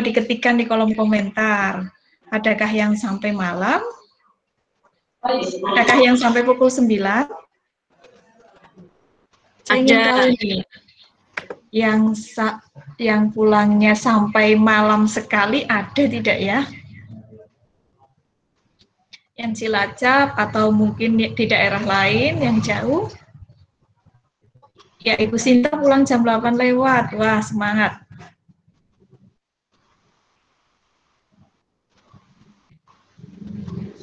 diketikkan di kolom komentar. Adakah yang sampai malam? Adakah yang sampai pukul 9? Saya ingin tahu nih, yang pulangnya sampai malam sekali ada tidak ya? Yang Cilacap atau mungkin di daerah lain yang jauh? Ya, Ibu Sinta pulang jam 8 lewat. Wah, semangat.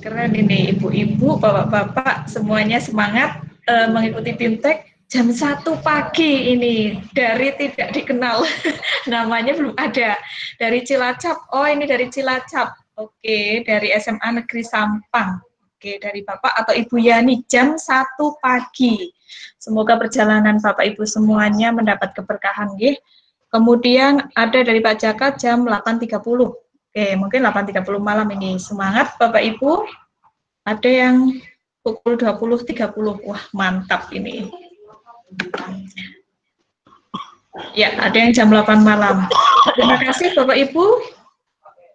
Keren ini, ibu-ibu, bapak-bapak, semuanya semangat mengikuti BIMTEK jam 1 pagi ini. Dari tidak dikenal, namanya belum ada. Dari Cilacap, oh ini dari Cilacap. Oke, dari SMA Negeri Sampang. Oke, dari Bapak atau Ibu Yani, jam 1 pagi. Semoga perjalanan Bapak Ibu semuanya mendapat keberkahan. Kemudian ada dari Pak Jaka jam 8.30. Oke, mungkin 8.30 malam ini. Semangat Bapak Ibu. Ada yang pukul 20.30. Wah, mantap ini. Ya, ada yang jam 8 malam. Terima kasih Bapak Ibu.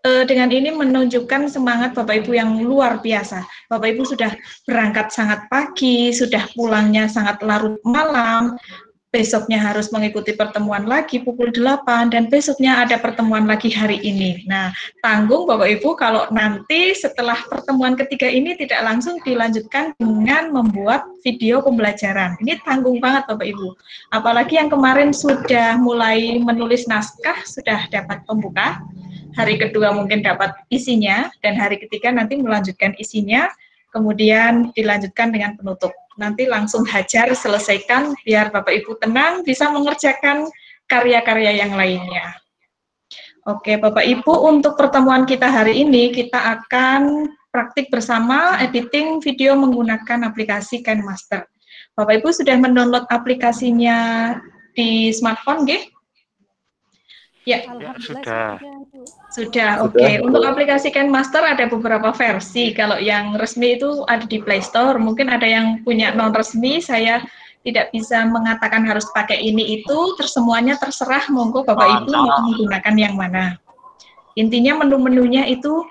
Dengan ini menunjukkan semangat Bapak Ibu yang luar biasa. Bapak Ibu sudah berangkat sangat pagi, sudah pulangnya sangat larut malam, besoknya harus mengikuti pertemuan lagi pukul 8, dan besoknya ada pertemuan lagi hari ini. Nah, tanggung Bapak Ibu kalau nanti setelah pertemuan ketiga ini tidak langsung dilanjutkan dengan membuat video pembelajaran. Ini tanggung banget Bapak Ibu. Apalagi yang kemarin sudah mulai menulis naskah, sudah dapat pembuka, hari kedua mungkin dapat isinya, dan hari ketiga nanti melanjutkan isinya, kemudian dilanjutkan dengan penutup. Nanti langsung hajar, selesaikan, biar Bapak Ibu tenang, bisa mengerjakan karya-karya yang lainnya. Oke, Bapak Ibu, untuk pertemuan kita hari ini, kita akan praktik bersama editing video menggunakan aplikasi KineMaster. Bapak Ibu sudah mendownload aplikasinya di smartphone, nggih? Ya, sudah. Sudah, oke. Untuk aplikasi KineMaster ada beberapa versi. Kalau yang resmi itu ada di Play Store. Mungkin ada yang punya non resmi. Saya tidak bisa mengatakan harus pakai ini itu. Semuanya terserah. Monggo Bapak Ibu mau menggunakan yang mana. Intinya menu-menunya itu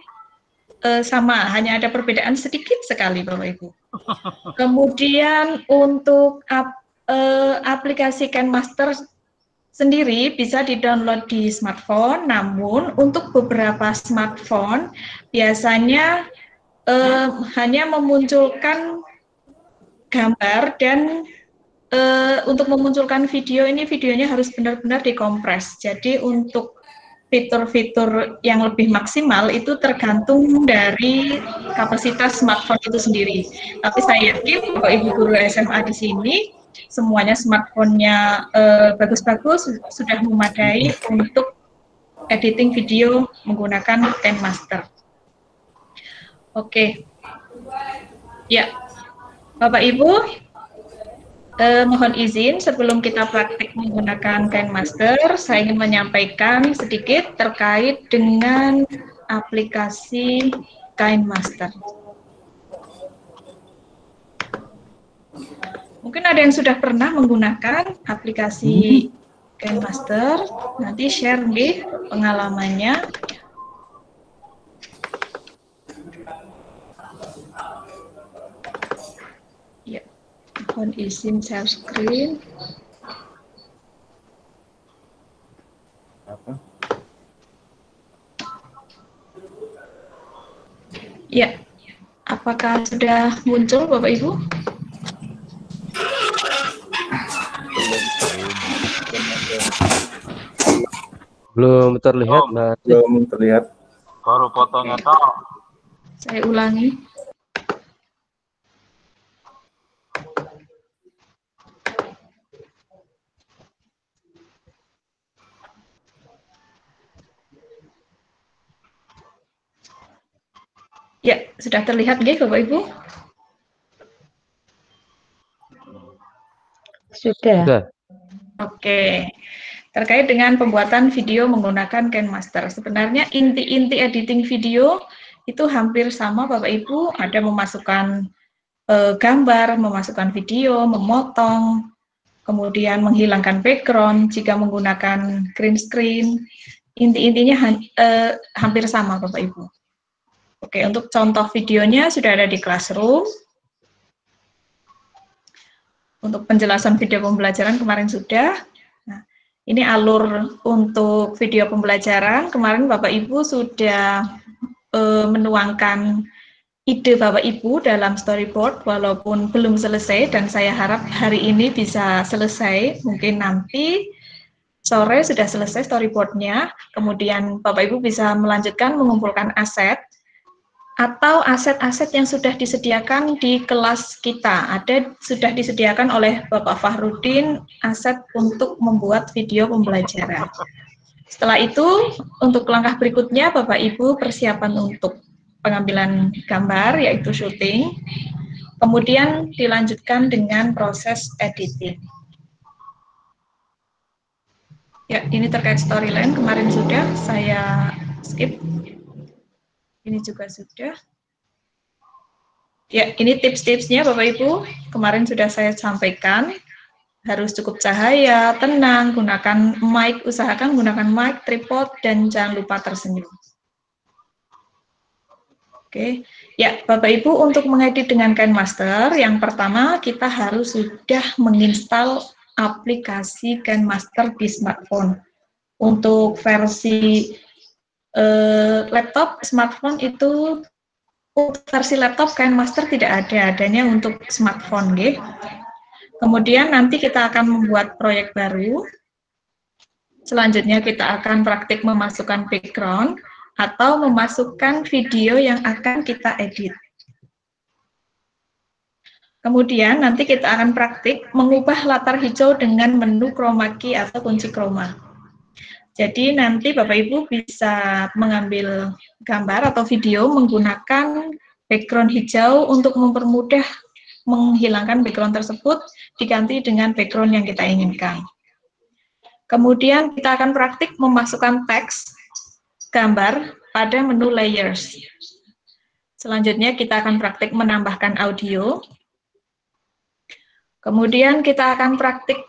sama. Hanya ada perbedaan sedikit sekali Bapak Ibu. Kemudian untuk aplikasi KineMaster sendiri bisa di-download di smartphone, namun untuk beberapa smartphone biasanya hanya memunculkan gambar, dan untuk memunculkan video ini videonya harus benar-benar dikompres. Jadi untuk fitur-fitur yang lebih maksimal itu tergantung dari kapasitas smartphone itu sendiri. Tapi saya yakin Bapak Ibu guru SMA di sini semuanya smartphone-nya bagus-bagus, sudah memadai untuk editing video menggunakan KineMaster. Oke. Ya, Bapak Ibu, mohon izin sebelum kita praktik menggunakan KineMaster, saya ingin menyampaikan sedikit terkait dengan aplikasi KineMaster. Mungkin ada yang sudah pernah menggunakan aplikasi KineMaster, nanti share di pengalamannya. Ya, mohon izin share screen. Ya, apakah sudah muncul Bapak Ibu? Belum terlihat, Mbak. Belum terlihat. Baru fotonya toh. Saya ulangi. Ya, sudah terlihat nggih Bapak Ibu? Sudah. Oke. Terkait dengan pembuatan video menggunakan KineMaster. Sebenarnya inti-inti editing video itu hampir sama Bapak Ibu, ada memasukkan gambar, memasukkan video, memotong, kemudian menghilangkan background jika menggunakan green screen, inti-intinya hampir sama Bapak Ibu. Oke, untuk contoh videonya sudah ada di Classroom. Untuk penjelasan video pembelajaran kemarin sudah. Nah, ini alur untuk video pembelajaran. Kemarin Bapak Ibu sudah menuangkan ide Bapak Ibu dalam storyboard walaupun belum selesai, dan saya harap hari ini bisa selesai. Mungkin nanti sore sudah selesai storyboardnya, kemudian Bapak Ibu bisa melanjutkan mengumpulkan aset atau aset-aset yang sudah disediakan di kelas kita. Sudah disediakan oleh Bapak Fahrudin aset untuk membuat video pembelajaran. Setelah itu, untuk langkah berikutnya Bapak Ibu persiapan untuk pengambilan gambar, yaitu syuting. Kemudian dilanjutkan dengan proses editing. Ya, ini terkait storyline, kemarin sudah saya skip. Ini juga sudah. Ya, ini tips-tipsnya Bapak Ibu. Kemarin sudah saya sampaikan. Harus cukup cahaya, tenang, gunakan mic, usahakan gunakan mic, tripod, dan jangan lupa tersenyum. Oke. Ya, Bapak Ibu, untuk mengedit dengan KineMaster, yang pertama kita harus sudah menginstal aplikasi KineMaster di smartphone. Untuk versi laptop, smartphone itu, versi laptop KineMaster tidak ada, adanya untuk smartphone, gitu. Kemudian nanti kita akan membuat proyek baru. Selanjutnya kita akan praktik memasukkan background atau memasukkan video yang akan kita edit. Kemudian nanti kita akan praktik mengubah latar hijau dengan menu chroma key atau kunci chroma. Jadi nanti Bapak Ibu bisa mengambil gambar atau video menggunakan background hijau untuk mempermudah menghilangkan background tersebut diganti dengan background yang kita inginkan. Kemudian kita akan praktik memasukkan teks gambar pada menu layers. Selanjutnya kita akan praktik menambahkan audio. Kemudian kita akan praktik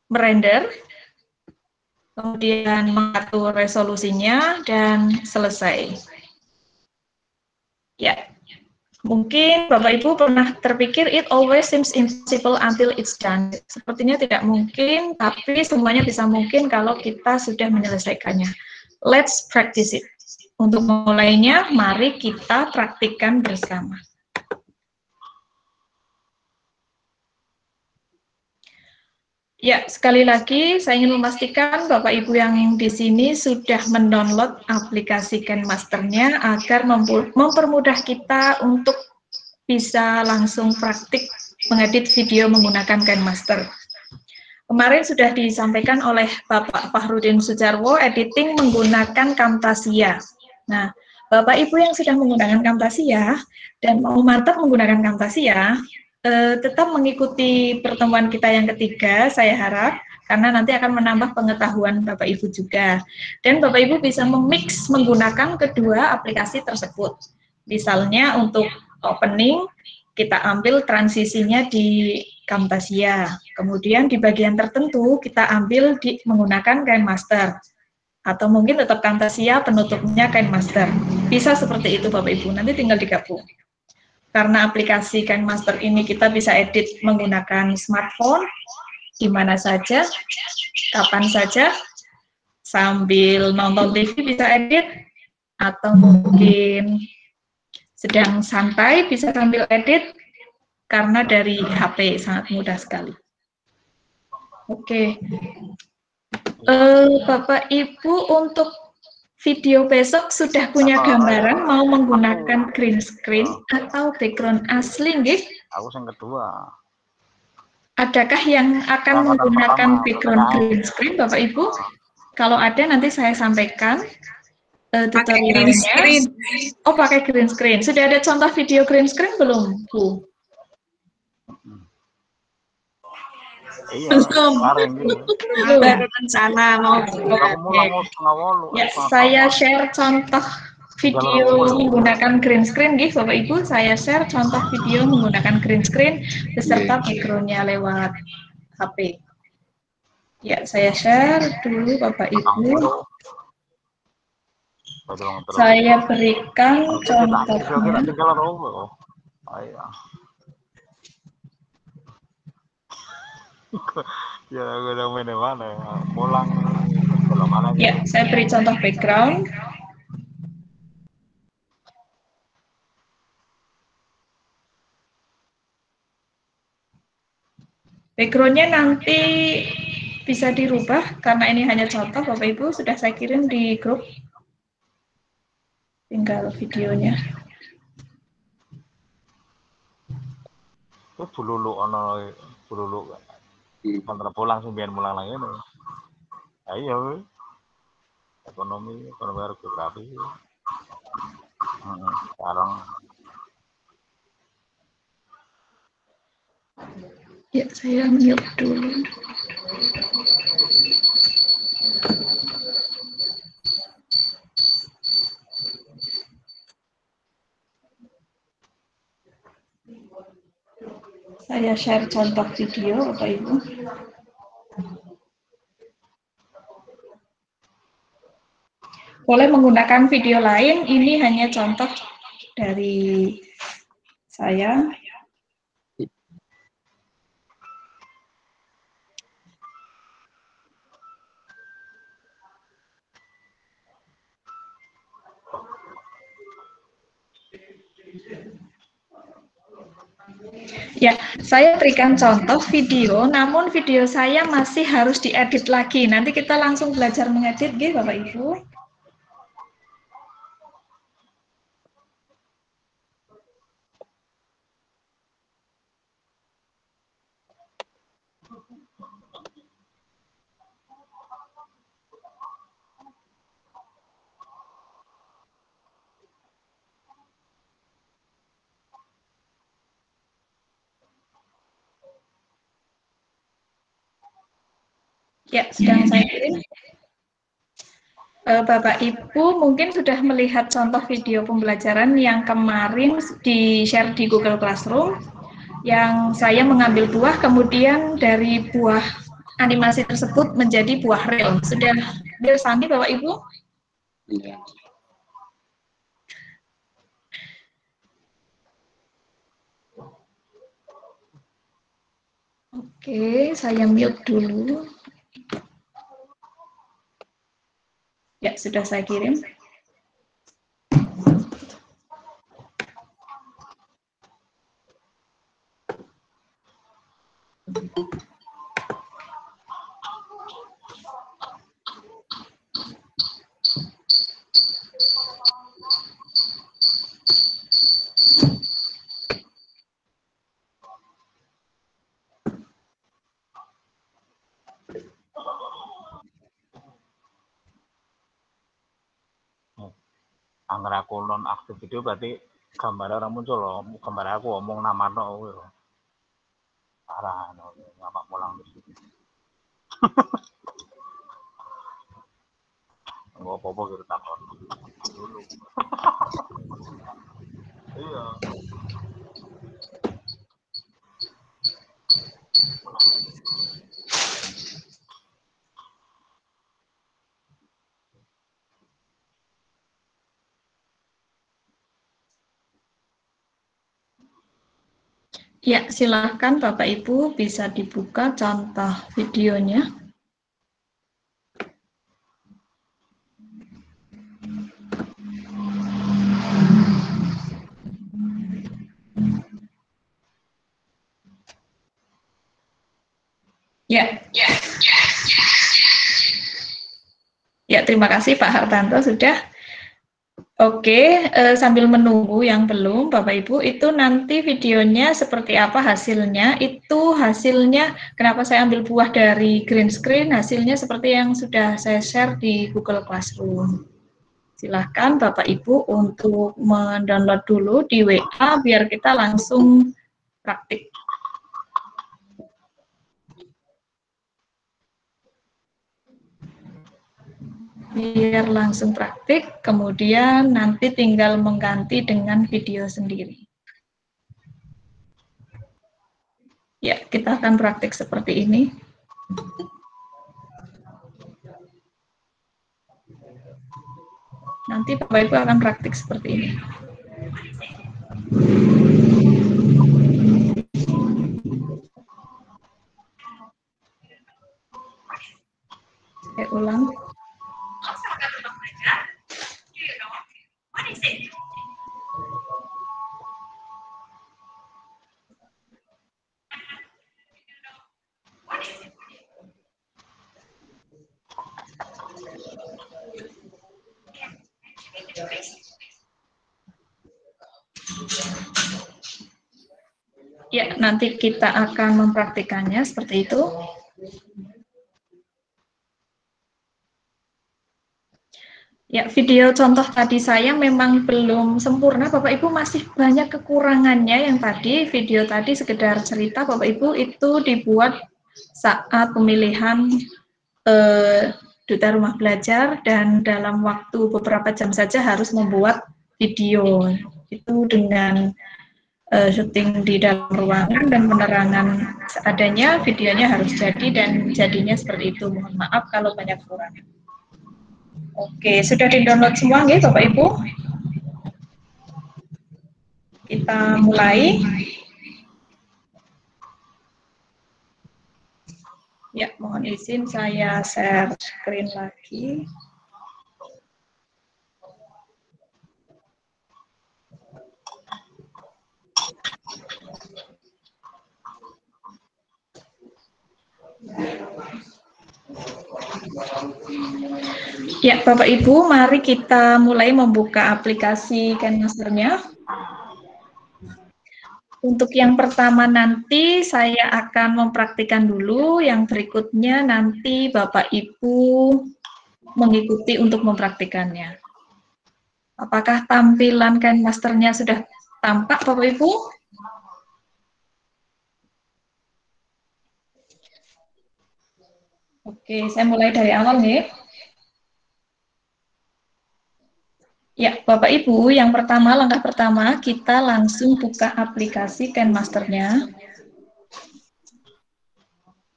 merender. Kemudian mengatur resolusinya, dan selesai. Ya, mungkin Bapak Ibu pernah terpikir it always seems impossible until it's done. Sepertinya tidak mungkin, tapi semuanya bisa mungkin kalau kita sudah menyelesaikannya. Let's practice it. Untuk memulainya, mari kita praktikkan bersama. Ya, sekali lagi saya ingin memastikan Bapak Ibu yang di sini sudah mendownload aplikasi KineMaster-nya agar mempermudah kita untuk bisa langsung praktik mengedit video menggunakan KineMaster. Kemarin sudah disampaikan oleh Bapak Fahrudin Sujarwo, editing menggunakan Camtasia. Nah, Bapak Ibu yang sudah menggunakan Camtasia dan mau mantap menggunakan Camtasia, tetap mengikuti pertemuan kita yang ketiga, saya harap, karena nanti akan menambah pengetahuan Bapak Ibu juga. Dan Bapak Ibu bisa memix menggunakan kedua aplikasi tersebut. Misalnya untuk opening, kita ambil transisinya di Camtasia. Kemudian di bagian tertentu kita ambil menggunakan KineMaster. Atau mungkin tetap Camtasia, penutupnya KineMaster. Bisa seperti itu Bapak Ibu, nanti tinggal digabung. Karena aplikasi KineMaster ini kita bisa edit menggunakan smartphone, di mana saja, kapan saja, sambil nonton TV bisa edit, atau mungkin sedang santai bisa sambil edit, karena dari HP sangat mudah sekali. Oke, Bapak Ibu untuk video besok sudah punya gambaran mau menggunakan green screen atau background asli, nggih? Aku yang kedua. Adakah yang akan menggunakan background green screen, Bapak Ibu? Kalau ada nanti saya sampaikan tutorialnya. Oh, pakai green screen. Sudah ada contoh video green screen belum, Bu? Iya, baru rencana mau. Ya, saya share contoh video menggunakan green screen, gitu Bapak Ibu. Saya share contoh video menggunakan green screen beserta background-nya lewat HP. Ya, saya share dulu Bapak Ibu. Saya berikan contohnya. Ya, udah mana pulang mana? Ya, saya beri contoh background. Backgroundnya nanti bisa dirubah karena ini hanya contoh Bapak Ibu, sudah saya kirim di grup. Tinggal videonya. Itu bululu ono bululu. Antara pulang sembilan pulang lagi nih. Ayo. Ekonomi harus geografi. Sekarang ya, saya mute dulu. Saya share contoh video Bapak Ibu. Boleh menggunakan video lain, ini hanya contoh dari saya. Ya, saya berikan contoh video, namun video saya masih harus diedit lagi. Nanti kita langsung belajar mengedit, gitu Bapak Ibu. Ya, sedang saya kirim. Bapak Ibu mungkin sudah melihat contoh video pembelajaran yang kemarin di-share di Google Classroom, yang saya mengambil buah, kemudian dari buah animasi tersebut menjadi buah rel. Sudah bersandi Bapak Ibu? Iya. Oke, saya mute dulu. Ya, sudah saya kirim. anggar aku non aktif video berarti gambar orang muncul loh, gambar aku omong nama no parah no, ngapak pulang di sini. Nggak apa-apa gitu takon dulu. Iya. Ya, silakan Bapak Ibu bisa dibuka contoh videonya. Ya. Ya, terima kasih Pak Hartanto sudah. Oke, sambil menunggu yang belum, Bapak Ibu, itu nanti videonya seperti apa hasilnya. Itu hasilnya, kenapa saya ambil buah dari green screen, hasilnya seperti yang sudah saya share di Google Classroom. Silahkan Bapak Ibu untuk mendownload dulu di WA, biar kita langsung praktik. Biar langsung praktik, kemudian nanti tinggal mengganti dengan video sendiri. Ya, kita akan praktik seperti ini. Nanti Bapak Ibu akan praktik seperti ini. Saya ulang. Ya, nanti kita akan mempraktikannya seperti itu. Ya, video contoh tadi saya memang belum sempurna, Bapak Ibu masih banyak kekurangannya yang tadi, video tadi sekedar cerita, Bapak Ibu itu dibuat saat pemilihan Duta Rumah Belajar dan dalam waktu beberapa jam saja harus membuat video. Itu dengan syuting di dalam ruangan dan penerangan seadanya, videonya harus jadi dan jadinya seperti itu. Mohon maaf kalau banyak kekurangan. Oke, sudah di-download semua nggih Bapak Ibu? Kita mulai. Ya, mohon izin saya share screen lagi. Ya, Bapak Ibu, mari kita mulai membuka aplikasi KineMaster-nya. Untuk yang pertama nanti saya akan mempraktikkan dulu, yang berikutnya nanti Bapak Ibu mengikuti untuk mempraktikannya. Apakah tampilan KineMaster-nya sudah tampak Bapak Ibu? Oke, saya mulai dari awal nih. Ya, Bapak Ibu, yang pertama, langkah pertama, kita langsung buka aplikasi KineMaster-nya.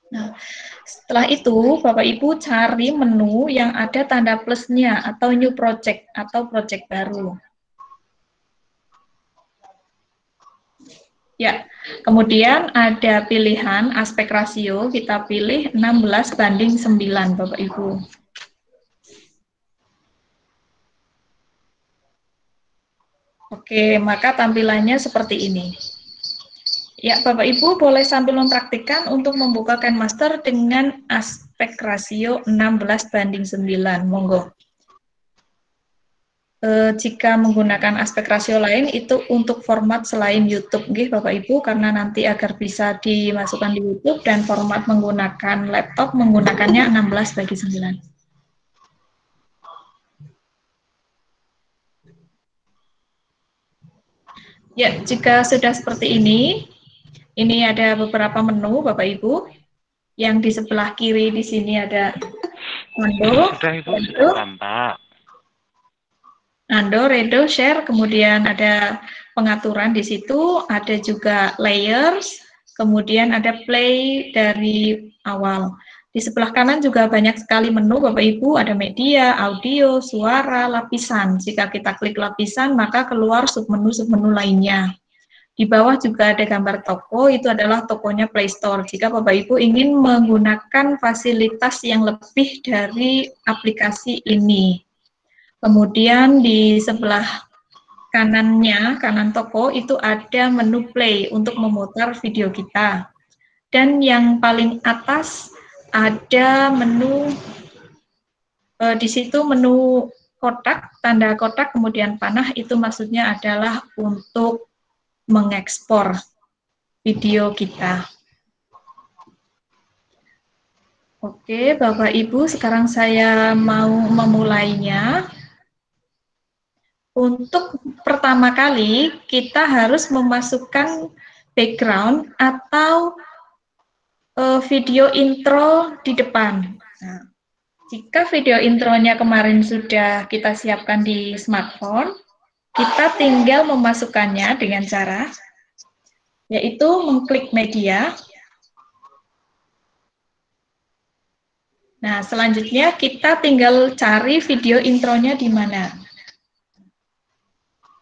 Nah, setelah itu, Bapak Ibu cari menu yang ada tanda plusnya atau new project atau project baru. Ya, kemudian ada pilihan aspek rasio, kita pilih 16:9, Bapak Ibu. Oke, maka tampilannya seperti ini. Ya, Bapak Ibu boleh sambil mempraktikkan untuk membuka KineMaster dengan aspek rasio 16:9, monggo. Jika menggunakan aspek rasio lain itu untuk format selain YouTube, nggih Bapak Ibu, karena nanti agar bisa dimasukkan di YouTube dan format menggunakan laptop menggunakannya 16:9. Ya, jika sudah seperti ini ada beberapa menu Bapak Ibu. Yang di sebelah kiri di sini ada Ando, Redo, Share, kemudian ada pengaturan di situ, ada juga layers, kemudian ada play dari awal. Di sebelah kanan juga banyak sekali menu Bapak Ibu, ada media, audio, suara, lapisan. Jika kita klik lapisan, maka keluar submenu-submenu lainnya. Di bawah juga ada gambar toko, itu adalah tokonya Play Store. Jika Bapak Ibu ingin menggunakan fasilitas yang lebih dari aplikasi ini. Kemudian di sebelah kanannya, kanan toko, itu ada menu play untuk memutar video kita. Dan yang paling atas ada menu, di situ menu kotak, tanda kotak, kemudian panah, itu maksudnya adalah untuk mengekspor video kita. Oke, Bapak Ibu, sekarang saya mau memulainya. Untuk pertama kali, kita harus memasukkan background atau video intro di depan. Nah, jika video intronya kemarin sudah kita siapkan di smartphone, kita tinggal memasukkannya dengan cara yaitu mengklik media. Nah, selanjutnya kita tinggal cari video intronya di mana.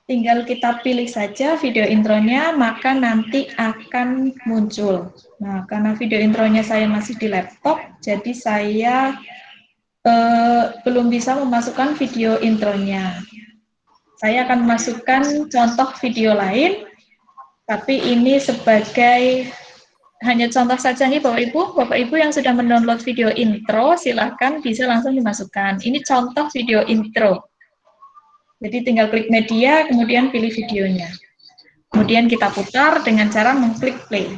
Tinggal kita pilih saja video intronya, maka nanti akan muncul. Nah, karena video intronya saya masih di laptop, jadi saya belum bisa memasukkan video intronya. Saya akan masukkan contoh video lain, tapi ini sebagai hanya contoh saja nih Bapak Ibu yang sudah mendownload video intro, silahkan bisa langsung dimasukkan. Ini contoh video intro. Jadi tinggal klik media, kemudian pilih videonya. Kemudian kita putar dengan cara mengklik play.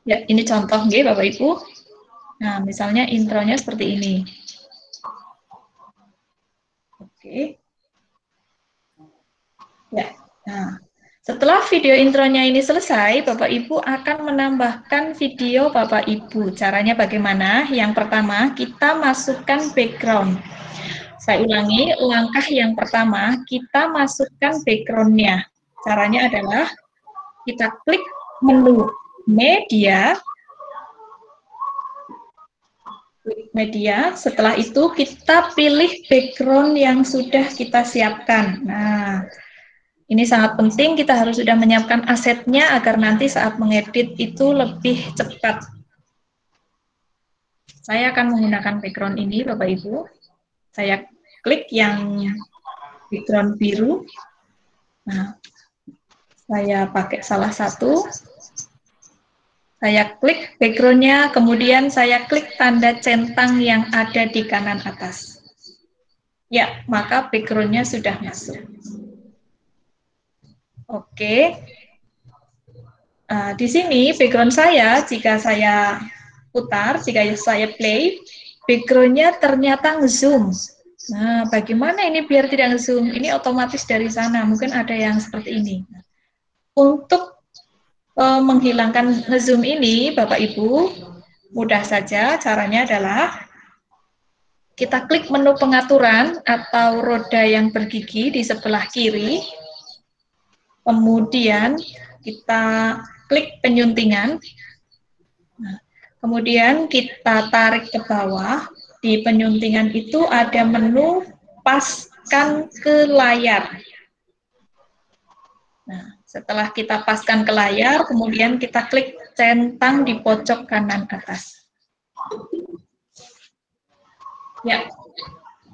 Ya, ini contoh nggih Bapak Ibu. Nah, misalnya intronya seperti ini. Oke. Ya. Nah, setelah video intronya ini selesai, Bapak Ibu akan menambahkan video Bapak Ibu. Caranya bagaimana? Yang pertama, kita masukkan background. Saya ulangi, langkah yang pertama, kita masukkan background-nya. Caranya adalah kita klik menu media, setelah itu kita pilih background yang sudah kita siapkan. Nah, ini sangat penting, kita harus sudah menyiapkan asetnya agar nanti saat mengedit itu lebih cepat. Saya akan menggunakan background ini, Bapak Ibu. Saya klik yang background biru. Nah, saya pakai salah satu. Saya klik background-nya, kemudian saya klik tanda centang yang ada di kanan atas. Ya, maka background-nya sudah masuk. Oke. Nah, di sini background saya, jika saya putar, jika saya play, background-nya ternyata nge-zoom. Nah, bagaimana ini biar tidak nge-zoom? Ini otomatis dari sana, mungkin ada yang seperti ini. Untuk menghilangkan nge-zoom ini, Bapak Ibu, mudah saja. Caranya adalah kita klik menu pengaturan atau roda yang bergigi di sebelah kiri, kemudian kita klik penyuntingan, kemudian kita tarik ke bawah. Di penyuntingan itu ada menu paskan ke layar. Nah, setelah kita paskan ke layar, kemudian kita klik centang di pojok kanan atas. Ya,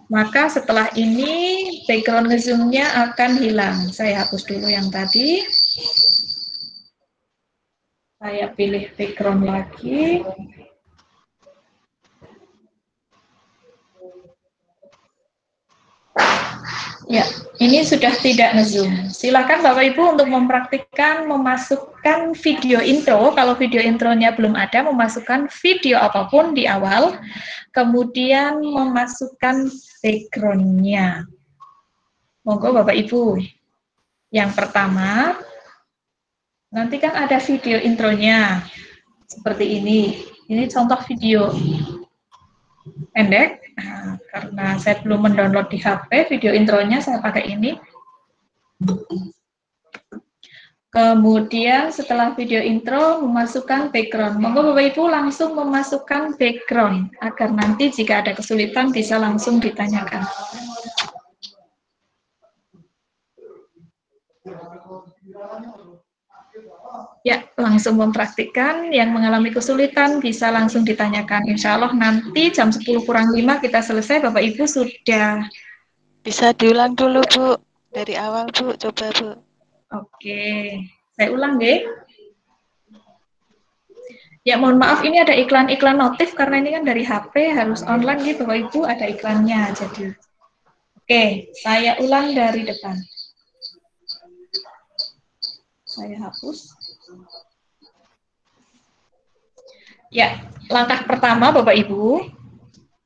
maka setelah ini background nge-zoom-nya akan hilang. Saya hapus dulu yang tadi. Saya pilih background lagi. Ya, ini sudah tidak nge-zoom. Silakan Bapak Ibu untuk mempraktikkan memasukkan video intro. Kalau video intronya belum ada, memasukkan video apapun di awal, kemudian memasukkan background-nya. Monggo Bapak Ibu. Yang pertama, nanti kan ada video intronya. Seperti ini. Ini contoh video pendek. Nah, karena saya belum mendownload di HP, video intronya saya pakai ini. Kemudian setelah video intro, memasukkan background. Monggo Bapak Ibu langsung memasukkan background, agar nanti jika ada kesulitan bisa langsung ditanyakan. Ya, langsung mempraktikkan. Yang mengalami kesulitan bisa langsung ditanyakan. Insya Allah nanti jam 10:05 kita selesai, Bapak Ibu sudah. Bisa diulang dulu, Bu. Dari awal, Bu. Coba, Bu. Oke, saya ulang deh. Ya, mohon maaf, ini ada iklan-iklan notif, karena ini kan dari HP, harus online gitu, Bapak Ibu, ada iklannya. Jadi, oke, saya ulang dari depan. Saya hapus. Ya, langkah pertama Bapak Ibu,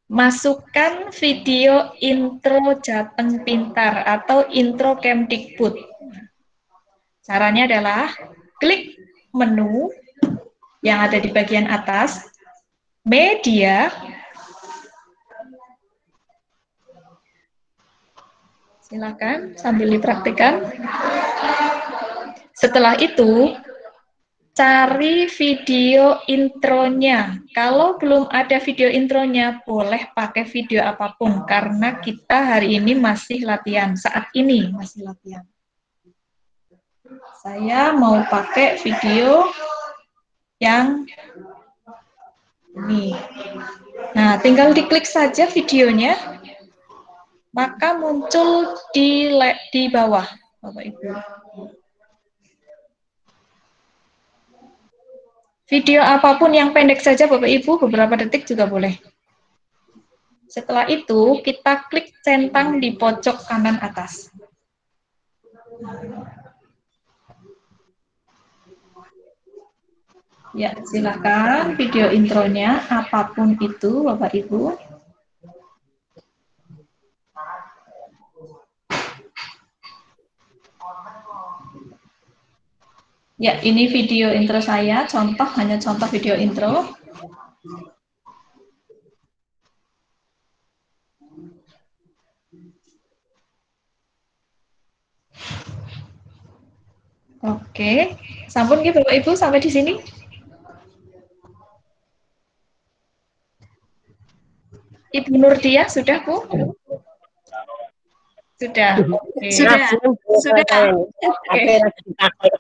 masukkan video intro Jateng Pintar atau intro Kemdikbud. Caranya adalah klik menu yang ada di bagian atas, media, silakan sambil dipraktikkan. Setelah itu, cari video intronya. Kalau belum ada video intronya, boleh pakai video apapun, karena kita hari ini masih latihan. Saat ini masih latihan. Saya mau pakai video yang ini. Nah, tinggal diklik saja videonya, maka muncul di bawah, Bapak Ibu. Video apapun yang pendek saja, Bapak Ibu, beberapa detik juga boleh. Setelah itu, kita klik centang di pojok kanan atas. Ya, silakan video intronya, apapun itu, Bapak Ibu. Ya, ini video intro saya, contoh, hanya contoh video intro. Oke, sampun ya Bapak Ibu sampai di sini. Ibu Nurdia sudah Bu? Sudah. Oke. Sudah. Oke.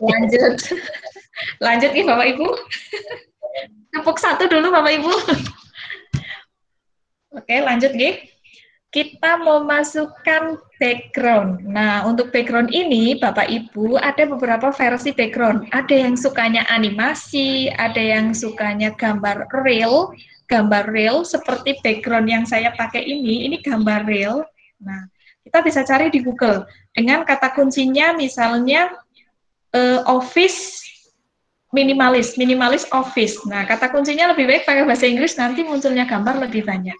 Lanjut. Lanjut nih Bapak Ibu. Tepuk satu dulu Bapak Ibu. Oke, lanjut nih. Kita mau masukkan background. Nah, untuk background ini Bapak Ibu ada beberapa versi background. Ada yang sukanya animasi, ada yang sukanya gambar real. Gambar real seperti background yang saya pakai ini gambar real. Nah, kita bisa cari di Google dengan kata kuncinya misalnya office minimalis office. Nah, kata kuncinya lebih baik pakai bahasa Inggris, nanti munculnya gambar lebih banyak.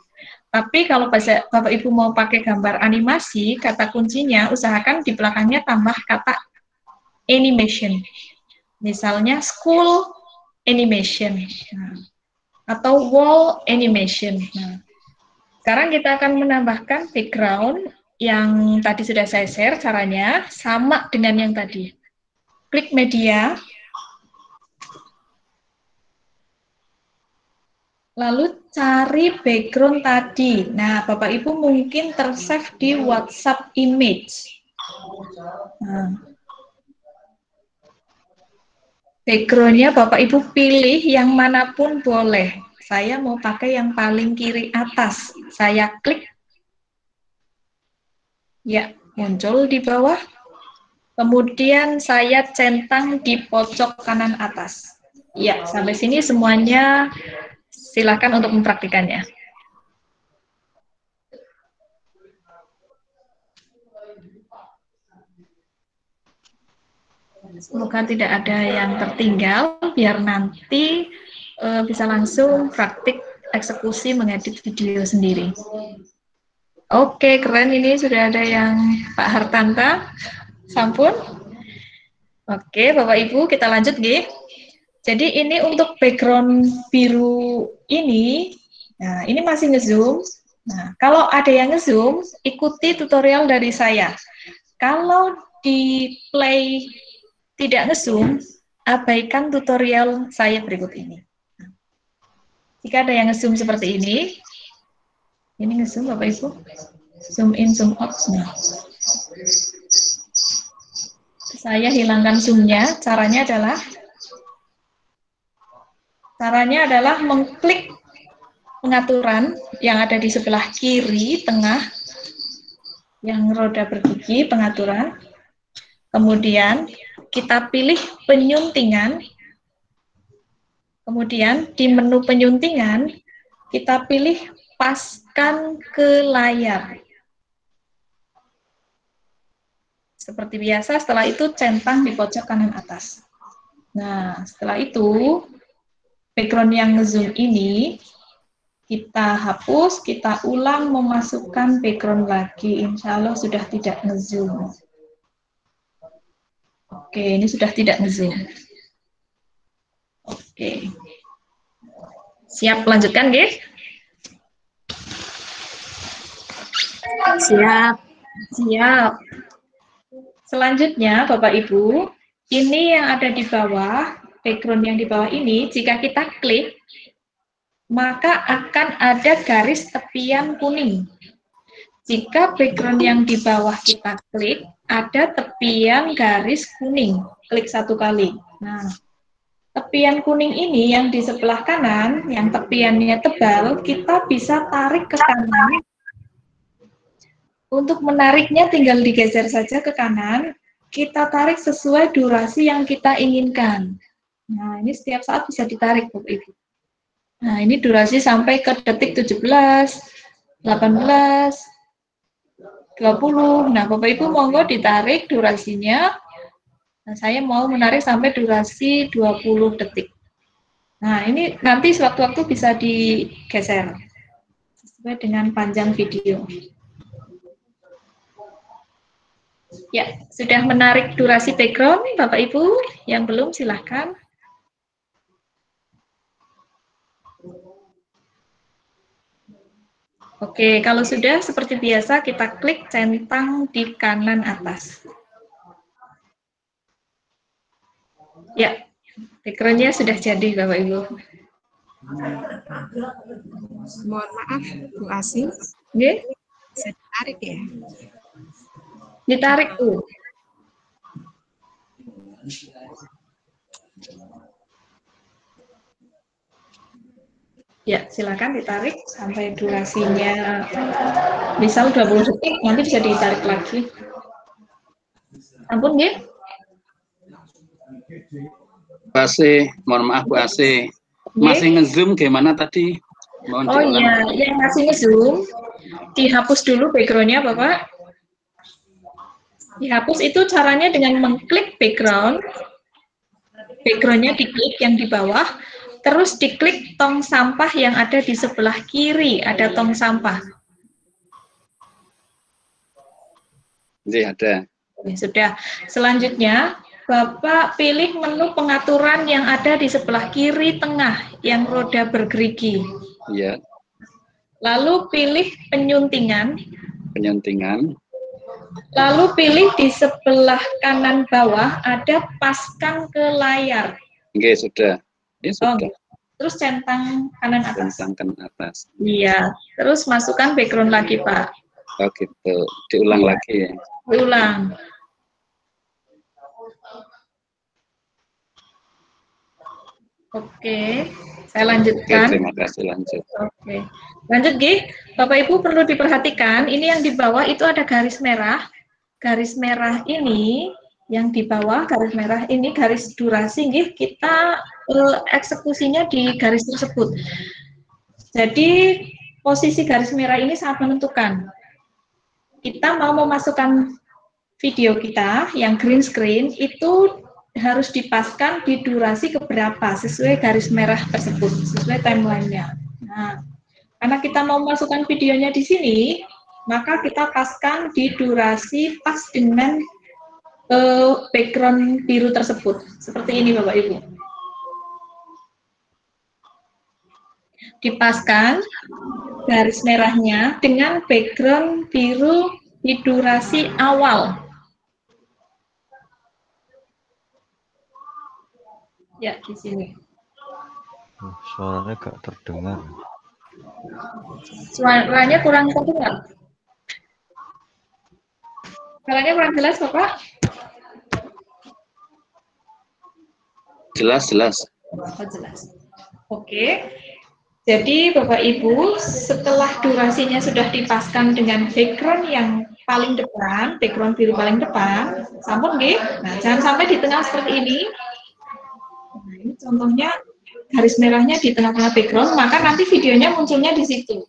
Tapi kalau Bapak Ibu mau pakai gambar animasi, kata kuncinya usahakan di belakangnya tambah kata animation. Misalnya school animation. Nah, atau wall animation. Nah, sekarang kita akan menambahkan background yang tadi sudah saya share caranya, sama dengan yang tadi. Klik media, lalu cari background tadi. Nah, Bapak Ibu mungkin tersave di WhatsApp image. Nah, background-nya Bapak Ibu pilih yang manapun boleh. Saya mau pakai yang paling kiri atas. Saya klik. Ya, muncul di bawah. Kemudian saya centang di pojok kanan atas. Ya, sampai sini semuanya silakan untuk mempraktikannya. Semoga tidak ada yang tertinggal, biar nanti bisa langsung praktik eksekusi mengedit video sendiri. Oke, keren, ini sudah ada yang Pak Hartanta. Sampun. Oke, Bapak Ibu, kita lanjut, G. Jadi ini untuk background biru ini, nah ini masih nge-zoom. Nah, kalau ada yang nge-zoom, ikuti tutorial dari saya. Kalau di play tidak nge-zoom, abaikan tutorial saya berikut ini. Jika ada yang nge-zoom seperti ini nge-zoom Bapak Ibu, zoom in, zoom out. Nah, saya hilangkan zoom-nya. Caranya adalah mengklik pengaturan yang ada di sebelah kiri tengah, yang roda bergigi, pengaturan. Kemudian kita pilih penyuntingan. Kemudian di menu penyuntingan, kita pilih paskan ke layar. Seperti biasa, setelah itu centang di pojok kanan atas. Nah, setelah itu, background yang nge-zoom ini, kita hapus, kita ulang memasukkan background lagi. Insya Allah sudah tidak nge-zoom. Oke, ini sudah tidak nge-zoom. Oke. Siap, lanjutkan, guys? Siap. Selanjutnya, Bapak Ibu, ini yang ada di bawah, background yang di bawah ini, jika kita klik, maka akan ada garis tepian kuning. Jika background yang di bawah kita klik, ada tepian garis kuning. Klik 1 kali. Nah, tepian kuning ini yang di sebelah kanan, yang tepiannya tebal, kita bisa tarik ke kanan. Untuk menariknya tinggal digeser saja ke kanan. Kita tarik sesuai durasi yang kita inginkan. Nah, ini setiap saat bisa ditarik, Bapak Ibu. Nah, ini durasi sampai ke detik 17, 18, 20. Nah, Bapak Ibu monggo ditarik durasinya. Nah, saya mau menarik sampai durasi 20 detik. Nah, ini nanti sewaktu-waktu bisa digeser sesuai dengan panjang video. Ya, sudah menarik durasi background, Bapak Ibu. Yang belum, silahkan. Oke, kalau sudah seperti biasa, kita klik centang di kanan atas. Ya, background-nya sudah jadi, Bapak Ibu. Mohon maaf, Bu Asi. Oke. Bisa ditarik ya? Ditarik tuh. Ya, silakan ditarik sampai durasinya misal 20 detik, nanti bisa ditarik lagi. Ampun, ya? Bu Ase, mohon maaf Bu Ase. Masih nge-zoom gimana tadi? Mohon Oh diulang. iya, yang masih nge-zoom, dihapus dulu background-nya, Bapak. Dihapus itu caranya dengan mengklik background. Background-nya diklik yang di bawah, terus diklik tong sampah yang ada di sebelah kiri, ada tong sampah. Iya, ada. Ya, sudah. Selanjutnya, Bapak pilih menu pengaturan yang ada di sebelah kiri tengah, yang roda bergerigi. Iya. Lalu pilih penyuntingan. Penyuntingan. Lalu pilih di sebelah kanan bawah, ada paskan ke layar. Oke, sudah. Ini sudah. Oh, terus centang kanan atas. Centang kanan atas. Iya, terus masukkan background lagi, Pak. Oh gitu. Diulang lagi ya. Diulang. Oke, saya lanjutkan. Oke, terima kasih, lanjut. Oke, lanjut, Gi. Bapak Ibu perlu diperhatikan, ini yang di bawah itu ada garis merah. Garis merah ini, yang di bawah garis merah ini garis durasi, Gi. Kita eksekusinya di garis tersebut. Jadi posisi garis merah ini sangat menentukan. Kita mau memasukkan video kita yang green screen itu harus dipaskan di durasi keberapa sesuai garis merah tersebut, sesuai timelinenya. Nah, karena kita mau masukkan videonya di sini, maka kita paskan di durasi pas dengan background biru tersebut. Seperti ini, Bapak Ibu. Dipaskan garis merahnya dengan background biru di durasi awal. Ya, di sini. Suaranya gak terdengar. Suaranya kurang terdengar. Suaranya kurang jelas, Bapak? Jelas, jelas. Oh, jelas. Oke. Jadi, Bapak Ibu, setelah durasinya sudah dipaskan dengan background yang paling depan, background biru paling depan, sampun nggih. Nah, jangan sampai di tengah seperti ini. Nah, ini contohnya garis merahnya di tengah-tengah background, maka nanti videonya munculnya di situ.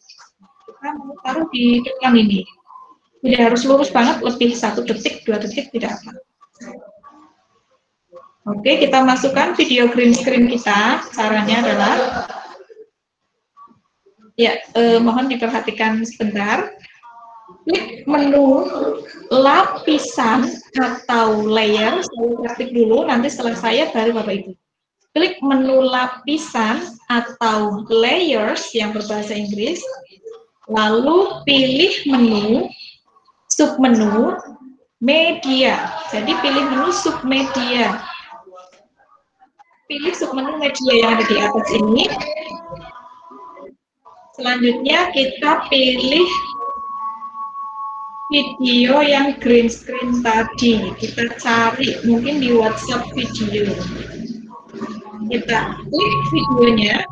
Kita mau taruh di depan ini. Tidak harus lurus banget, lebih 1 detik, 2 detik, tidak apa. Oke, kita masukkan video green screen kita. Caranya adalah, ya, mohon diperhatikan sebentar. Klik menu lapisan atau layer, saya praktik dulu, nanti setelah saya baru Bapak Ibu. Klik menu lapisan atau layers yang berbahasa Inggris, lalu pilih menu submenu media. Jadi pilih menu submedia. pilih submenu media yang ada di atas ini. Selanjutnya kita pilih video yang green screen tadi. Kita cari mungkin di WhatsApp video. Kita klik videonya.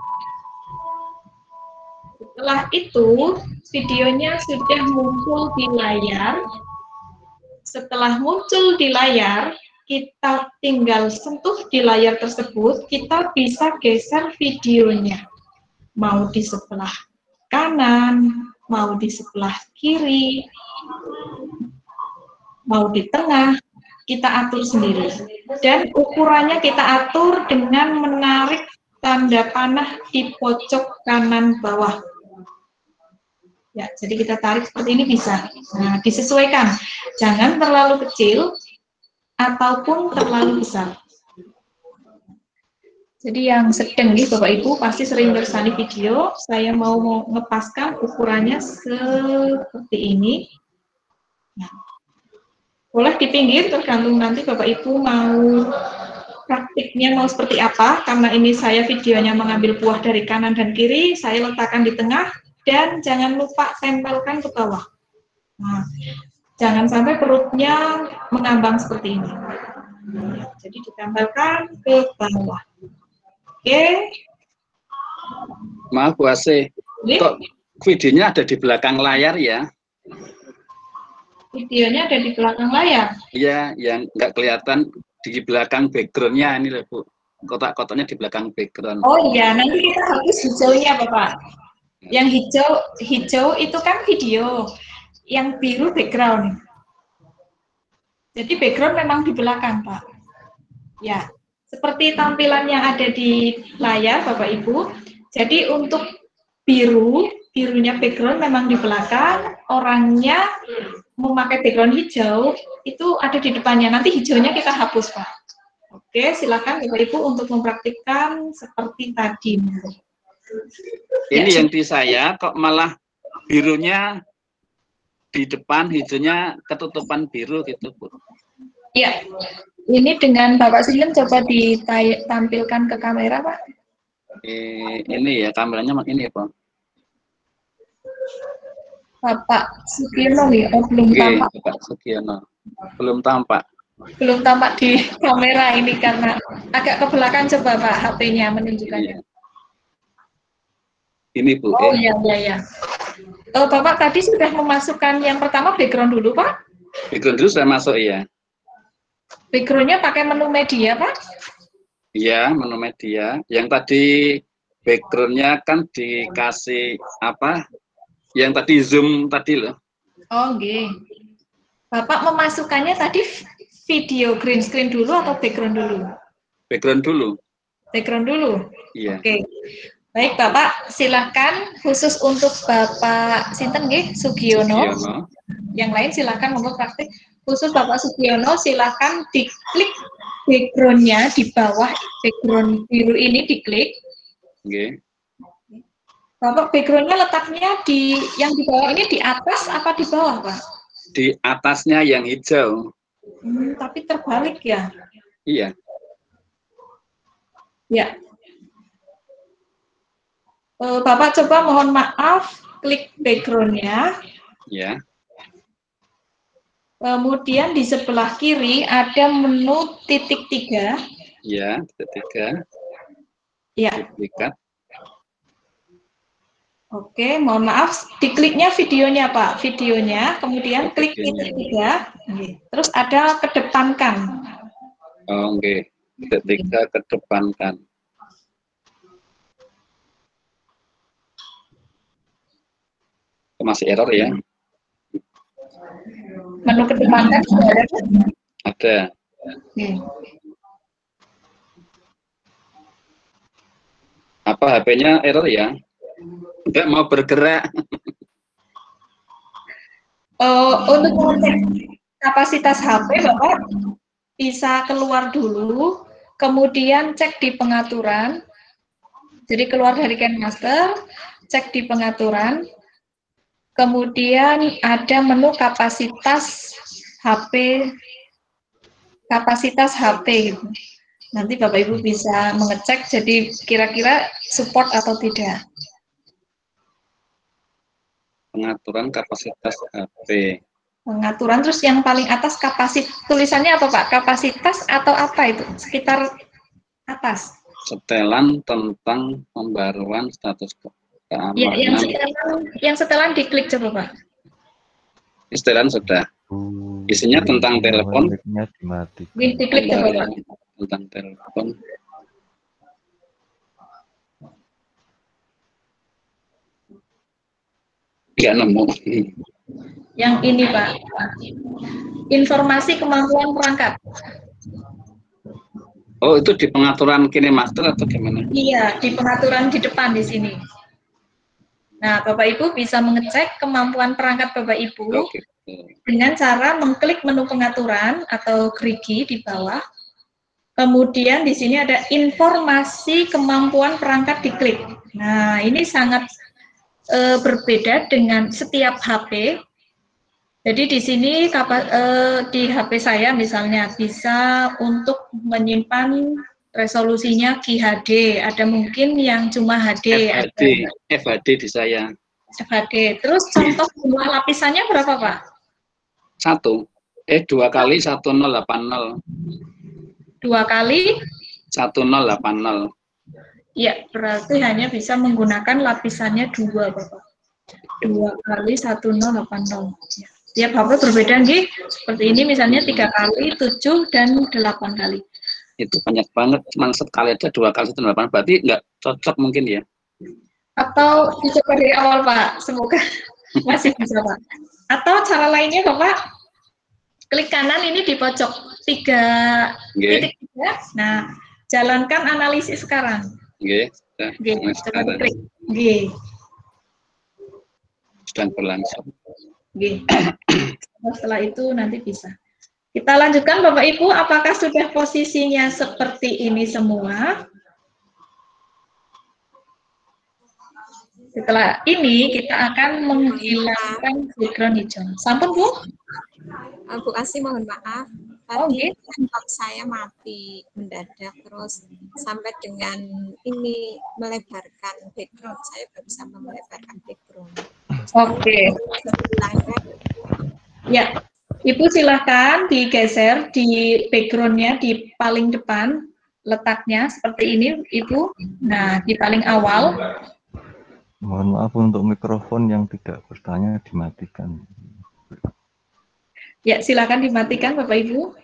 Setelah itu, videonya sudah muncul di layar. Setelah muncul di layar, kita tinggal sentuh di layar tersebut, kita bisa geser videonya. Mau di sebelah kanan, mau di sebelah kiri, mau di tengah, kita atur sendiri. Dan ukurannya kita atur dengan menarik tanda panah di pojok kanan bawah. Ya, jadi kita tarik seperti ini bisa. Nah, disesuaikan. Jangan terlalu kecil ataupun terlalu besar. Jadi yang sedang nih Bapak Ibu pasti sering bersani video. Saya mau ngepaskan ukurannya seperti ini. Nah, boleh di pinggir tergantung nanti Bapak Ibu mau praktiknya mau seperti apa. Karena ini saya videonya mengambil buah dari kanan dan kiri, saya letakkan di tengah. Dan jangan lupa tempelkan ke bawah. Nah, jangan sampai perutnya mengambang seperti ini. Jadi ditempelkan ke bawah. Oke. Maaf Bu Asih, kok videonya ada di belakang layar ya? Videonya ada di belakang layar? Iya, yang nggak kelihatan di belakang backgroundnya ini loh Bu. Kotak-kotaknya di belakang background. Oh iya, nanti kita hapus hijaunya Bapak. Yang hijau itu kan video, yang biru background. Jadi background memang di belakang, Pak. Ya, seperti tampilan yang ada di layar, Bapak Ibu. Jadi untuk birunya background memang di belakang, orangnya memakai background hijau, itu ada di depannya. Nanti hijaunya kita hapus, Pak. Oke, silakan Bapak Ibu untuk mempraktikkan seperti tadi. Ini yang di saya kok malah birunya di depan, hijaunya ketutupan biru gitu Bu. Ya, ini dengan Bapak Silem coba ditampilkan ke kamera Pak. Ini ya kameranya ini ya Pak. Bapak Sugiono ya, oh, belum tampak. Bapak Sugiono belum tampak. Belum tampak di kamera ini karena agak ke belakang coba Pak HP-nya menunjukkannya. Ini Bu. Oh iya. Bapak tadi sudah memasukkan yang pertama background dulu Pak? Background dulu saya masuk ya. Backgroundnya pakai menu media Pak? Iya, menu media. Yang tadi backgroundnya kan dikasih apa? Yang tadi zoom tadi loh. Oh okay. Bapak memasukkannya tadi video green screen dulu atau background dulu? Background dulu? Iya. Oke. Baik Bapak, silahkan khusus untuk Bapak Sinten nggih Sugiono. Yang lain silahkan monggo praktik. Khusus Bapak Sugiono silahkan diklik background-nya di bawah background biru ini diklik. Oke. Bapak background-nya letaknya di yang di bawah ini di atas apa di bawah Pak? Di atasnya yang hijau. Tapi terbalik ya? Iya. Ya. Bapak coba mohon maaf klik background-nya. Ya. Kemudian di sebelah kiri ada menu titik 3. Ya, titik 3. Ya. Duplikat. Oke, mohon maaf, dikliknya videonya Pak, videonya, kemudian klik titik 3, terus ada kedepankan. Oh, oke. Titik 3 kedepankan. Masih error ya? Menu kedepankan sudah ada? Ada. Apa HP-nya error ya? Nggak mau bergerak. Untuk mengecek kapasitas HP, Bapak bisa keluar dulu, kemudian cek di pengaturan. Jadi keluar dari KineMaster, cek di pengaturan. Kemudian ada menu kapasitas HP. Nanti Bapak Ibu bisa mengecek jadi kira-kira support atau tidak. Pengaturan kapasitas HP. Pengaturan, terus yang paling atas kapasitas, tulisannya apa Pak? Kapasitas atau apa itu? Sekitar atas. Setelan tentang pembaruan status keamanan. Ya, yang setelan diklik coba Pak. Setelan sudah. Isinya tentang telepon. Diklik coba Pak. Tentang telepon. Nggak nemu. Yang ini Pak. Informasi kemampuan perangkat. Oh, itu di pengaturan KineMaster atau gimana? Iya, di pengaturan di depan di sini. Nah, Bapak Ibu bisa mengecek kemampuan perangkat Bapak Ibu dengan cara mengklik menu pengaturan atau gerigi di bawah. Kemudian di sini ada informasi kemampuan perangkat diklik. Nah, ini sangat berbeda dengan setiap HP. Jadi di sini di HP saya misalnya bisa untuk menyimpan resolusinya QHD, ada mungkin yang cuma HD. FHD di saya. FHD. Terus contoh jumlah lapisannya berapa Pak? 2 kali 1080. 2 kali 1080. Ya, berarti hanya bisa menggunakan lapisannya 2, Bapak. 2 kali 1080. Tiap HP berbeda, nggih. Seperti ini misalnya 3 kali, 7, dan 8 kali. Itu banyak banget, cuma sekali aja 2 kali 1080. Berarti nggak cocok mungkin ya? Atau dicoba dari awal, Pak. Semoga masih bisa, Pak. Atau cara lainnya, Bapak, klik kanan ini di pojok 3 titik. Nah, jalankan analisis sekarang. Coba diklik. Sedang berlangsung. Setelah itu nanti bisa. Kita lanjutkan Bapak Ibu, apakah sudah posisinya seperti ini semua? Setelah ini kita akan menghilangkan background hijau. Sampun Bu? Bu Asih mohon maaf. Tadi laptop saya mati mendadak, terus sampai dengan ini melebarkan background, saya nggak bisa melebarkan background. Oke. Ya, Ibu silahkan digeser di backgroundnya di paling depan, letaknya seperti ini Ibu. Nah, di paling awal. Mohon maaf untuk mikrofon yang tidak bertanya dimatikan. Ya, silakan dimatikan Bapak Ibu.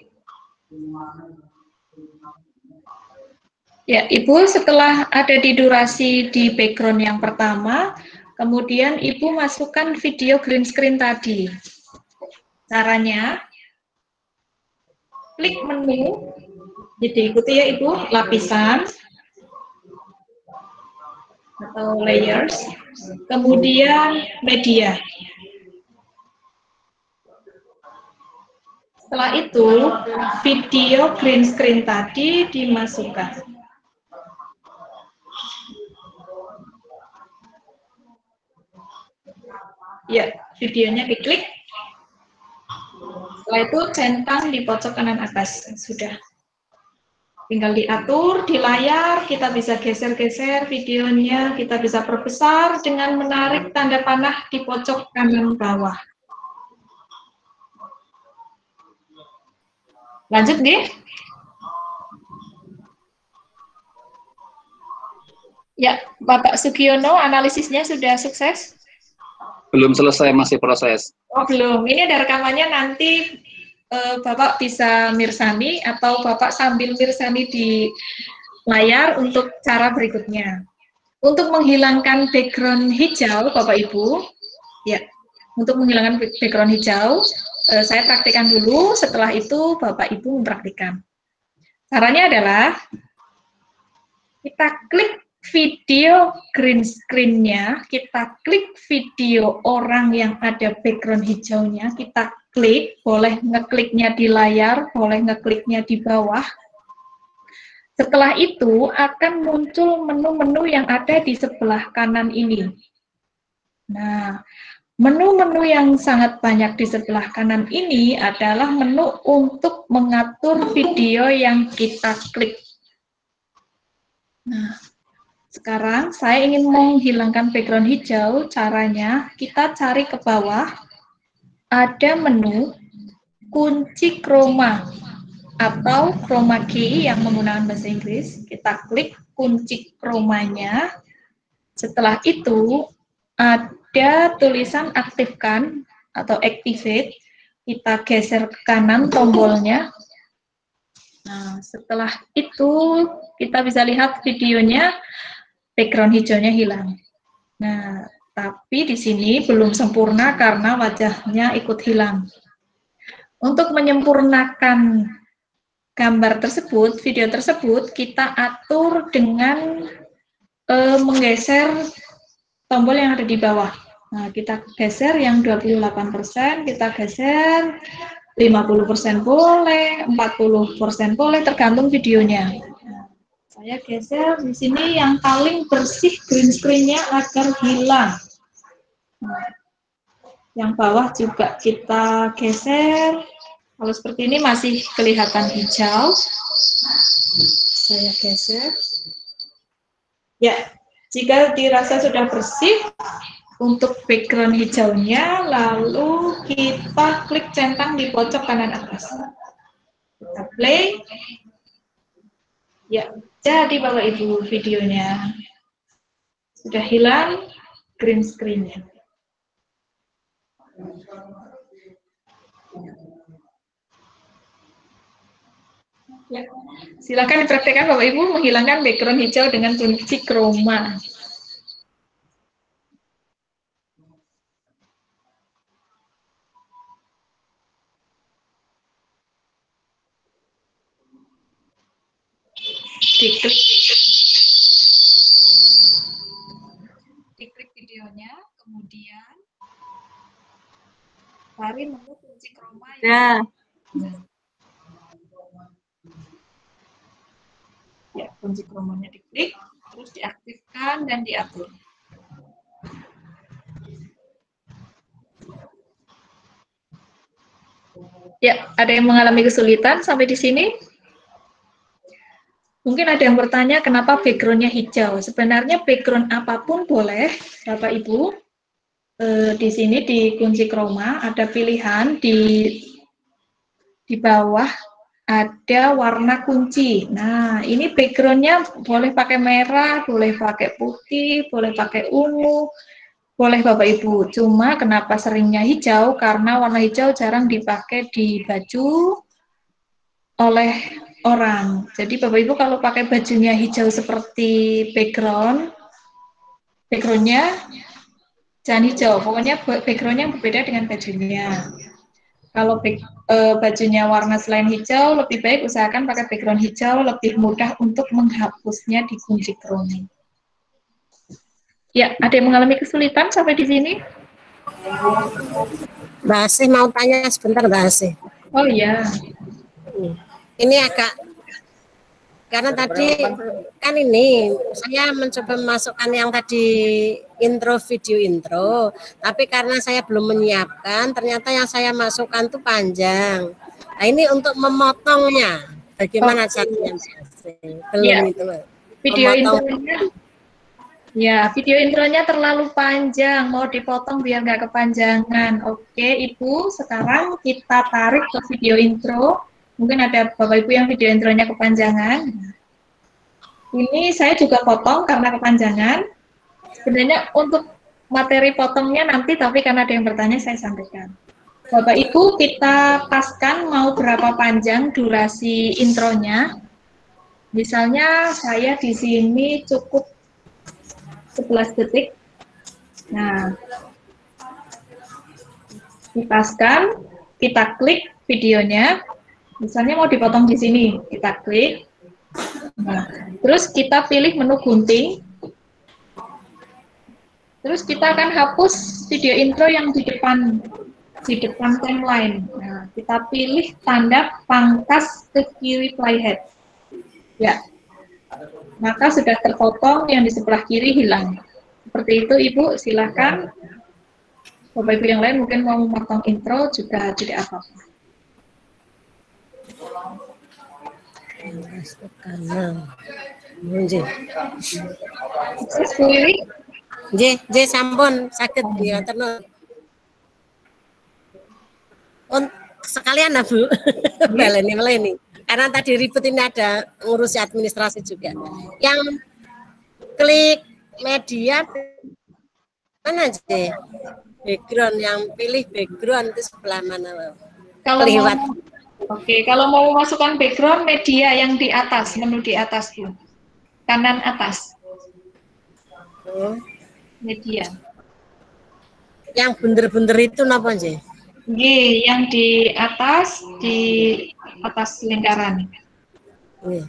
Ya, Ibu setelah ada di durasi di background yang pertama, kemudian Ibu masukkan video green screen tadi. Caranya, klik menu, jadi ikuti ya Ibu, lapisan, atau layers, kemudian media. Setelah itu, video green screen tadi dimasukkan. Ya, videonya diklik. Setelah itu centang di pojok kanan atas. Sudah. Tinggal diatur di layar, kita bisa geser-geser videonya, kita bisa perbesar dengan menarik tanda panah di pojok kanan bawah. Lanjut, nggih? Ya, Bapak Sugiono, analisisnya sudah sukses? Belum selesai, masih proses. Oh, belum. Ini ada rekamannya, nanti Bapak bisa mirsani atau Bapak sambil mirsani di layar untuk cara berikutnya. Untuk menghilangkan background hijau, Bapak Ibu, ya, untuk menghilangkan background hijau, saya praktikkan dulu, setelah itu Bapak Ibu mempraktikkan. Caranya adalah kita klik video green screen-nya, kita klik video orang yang ada background hijaunya, kita klik, boleh ngekliknya di layar, boleh ngekliknya di bawah. Setelah itu akan muncul menu-menu yang ada di sebelah kanan ini. Nah, menu-menu yang sangat banyak di sebelah kanan ini adalah menu untuk mengatur video yang kita klik. Nah, sekarang saya ingin menghilangkan background hijau. Caranya kita cari ke bawah, ada menu kunci chroma atau chroma key yang menggunakan bahasa Inggris. Kita klik kunci chromanya. Setelah itu ada tulisan aktifkan atau activate. Kita geser ke kanan tombolnya. Nah, setelah itu kita bisa lihat videonya, background hijaunya hilang. Nah, tapi di sini belum sempurna karena wajahnya ikut hilang. Untuk menyempurnakan gambar tersebut, video tersebut, kita atur dengan menggeser tombol yang ada di bawah. Nah, kita geser yang 28%, kita geser 50% boleh, 40% boleh, tergantung videonya. Nah, saya geser di sini yang paling bersih green screen-nya agar hilang. Nah, yang bawah juga kita geser. Kalau seperti ini masih kelihatan hijau. Saya geser. Ya, jika dirasa sudah bersih, untuk background hijaunya, lalu kita klik centang di pojok kanan atas. Kita play. Ya, jadi Bapak Ibu videonya sudah hilang green screen-nya. Ya, silakan dipraktikkan Bapak Ibu menghilangkan background hijau dengan kunci chroma. Diklik videonya, kemudian cari menu kunci chroma ya. Ya, kunci chromanya diklik, terus diaktifkan dan diatur. Ya, ada yang mengalami kesulitan sampai di sini? Mungkin ada yang bertanya kenapa background-nya hijau. Sebenarnya background apapun boleh, Bapak Ibu. Di sini di kunci chroma ada pilihan di bawah ada warna kunci. Nah, ini background-nya boleh pakai merah, boleh pakai putih, boleh pakai ungu, boleh Bapak Ibu. Cuma kenapa seringnya hijau? Karena warna hijau jarang dipakai di baju oleh orang. Jadi Bapak Ibu kalau pakai bajunya hijau seperti backgroundnya jangan hijau. Pokoknya backgroundnya berbeda dengan bajunya. Kalau bajunya warna selain hijau, lebih baik usahakan pakai background hijau, lebih mudah untuk menghapusnya di kunci chroma. Ya, ada yang mengalami kesulitan sampai di sini? Mbak Asih mau tanya sebentar, Mbak Asih. Oh iya. Ini agak, karena tadi kan ini saya mencoba memasukkan yang tadi video intro, tapi karena saya belum menyiapkan, ternyata yang saya masukkan tuh panjang. Nah ini untuk memotongnya, bagaimana caranya? Belum ya. itu, Mbak. Video intronya, ya video intronya terlalu panjang, mau dipotong biar nggak kepanjangan. Oke, Ibu, sekarang kita tarik ke video intro. Mungkin ada Bapak Ibu yang video intronya kepanjangan. Ini saya juga potong karena kepanjangan. Sebenarnya untuk materi potongnya nanti, tapi karena ada yang bertanya saya sampaikan. Bapak Ibu, kita paskan mau berapa panjang durasi intronya. Misalnya saya di sini cukup 11 detik. Nah, dipaskan, kita klik videonya. Misalnya mau dipotong di sini, kita klik. Nah, terus kita pilih menu gunting. Terus kita akan hapus video intro yang di depan timeline. Nah, kita pilih tanda pangkas ke kiri playhead. Ya, maka sudah terpotong yang di sebelah kiri hilang. Seperti itu, Ibu, silakan. Bapak Ibu yang lain mungkin mau memotong intro juga tidak apa-apa. Nggih, sampun saged diatur. Sekalian Bu, baleni. Karena tadi ribut ini ada ngurusi administrasi juga. Yang klik media mana aja? Background, yang pilih background itu sebelah mana? Kalau Lewat. Oke, kalau mau memasukkan background media yang di atas, menu di atas tuh. Kanan atas. Media. Yang bener-bener itu napa nggih? Nggih, yang di atas lingkaran. Nggih.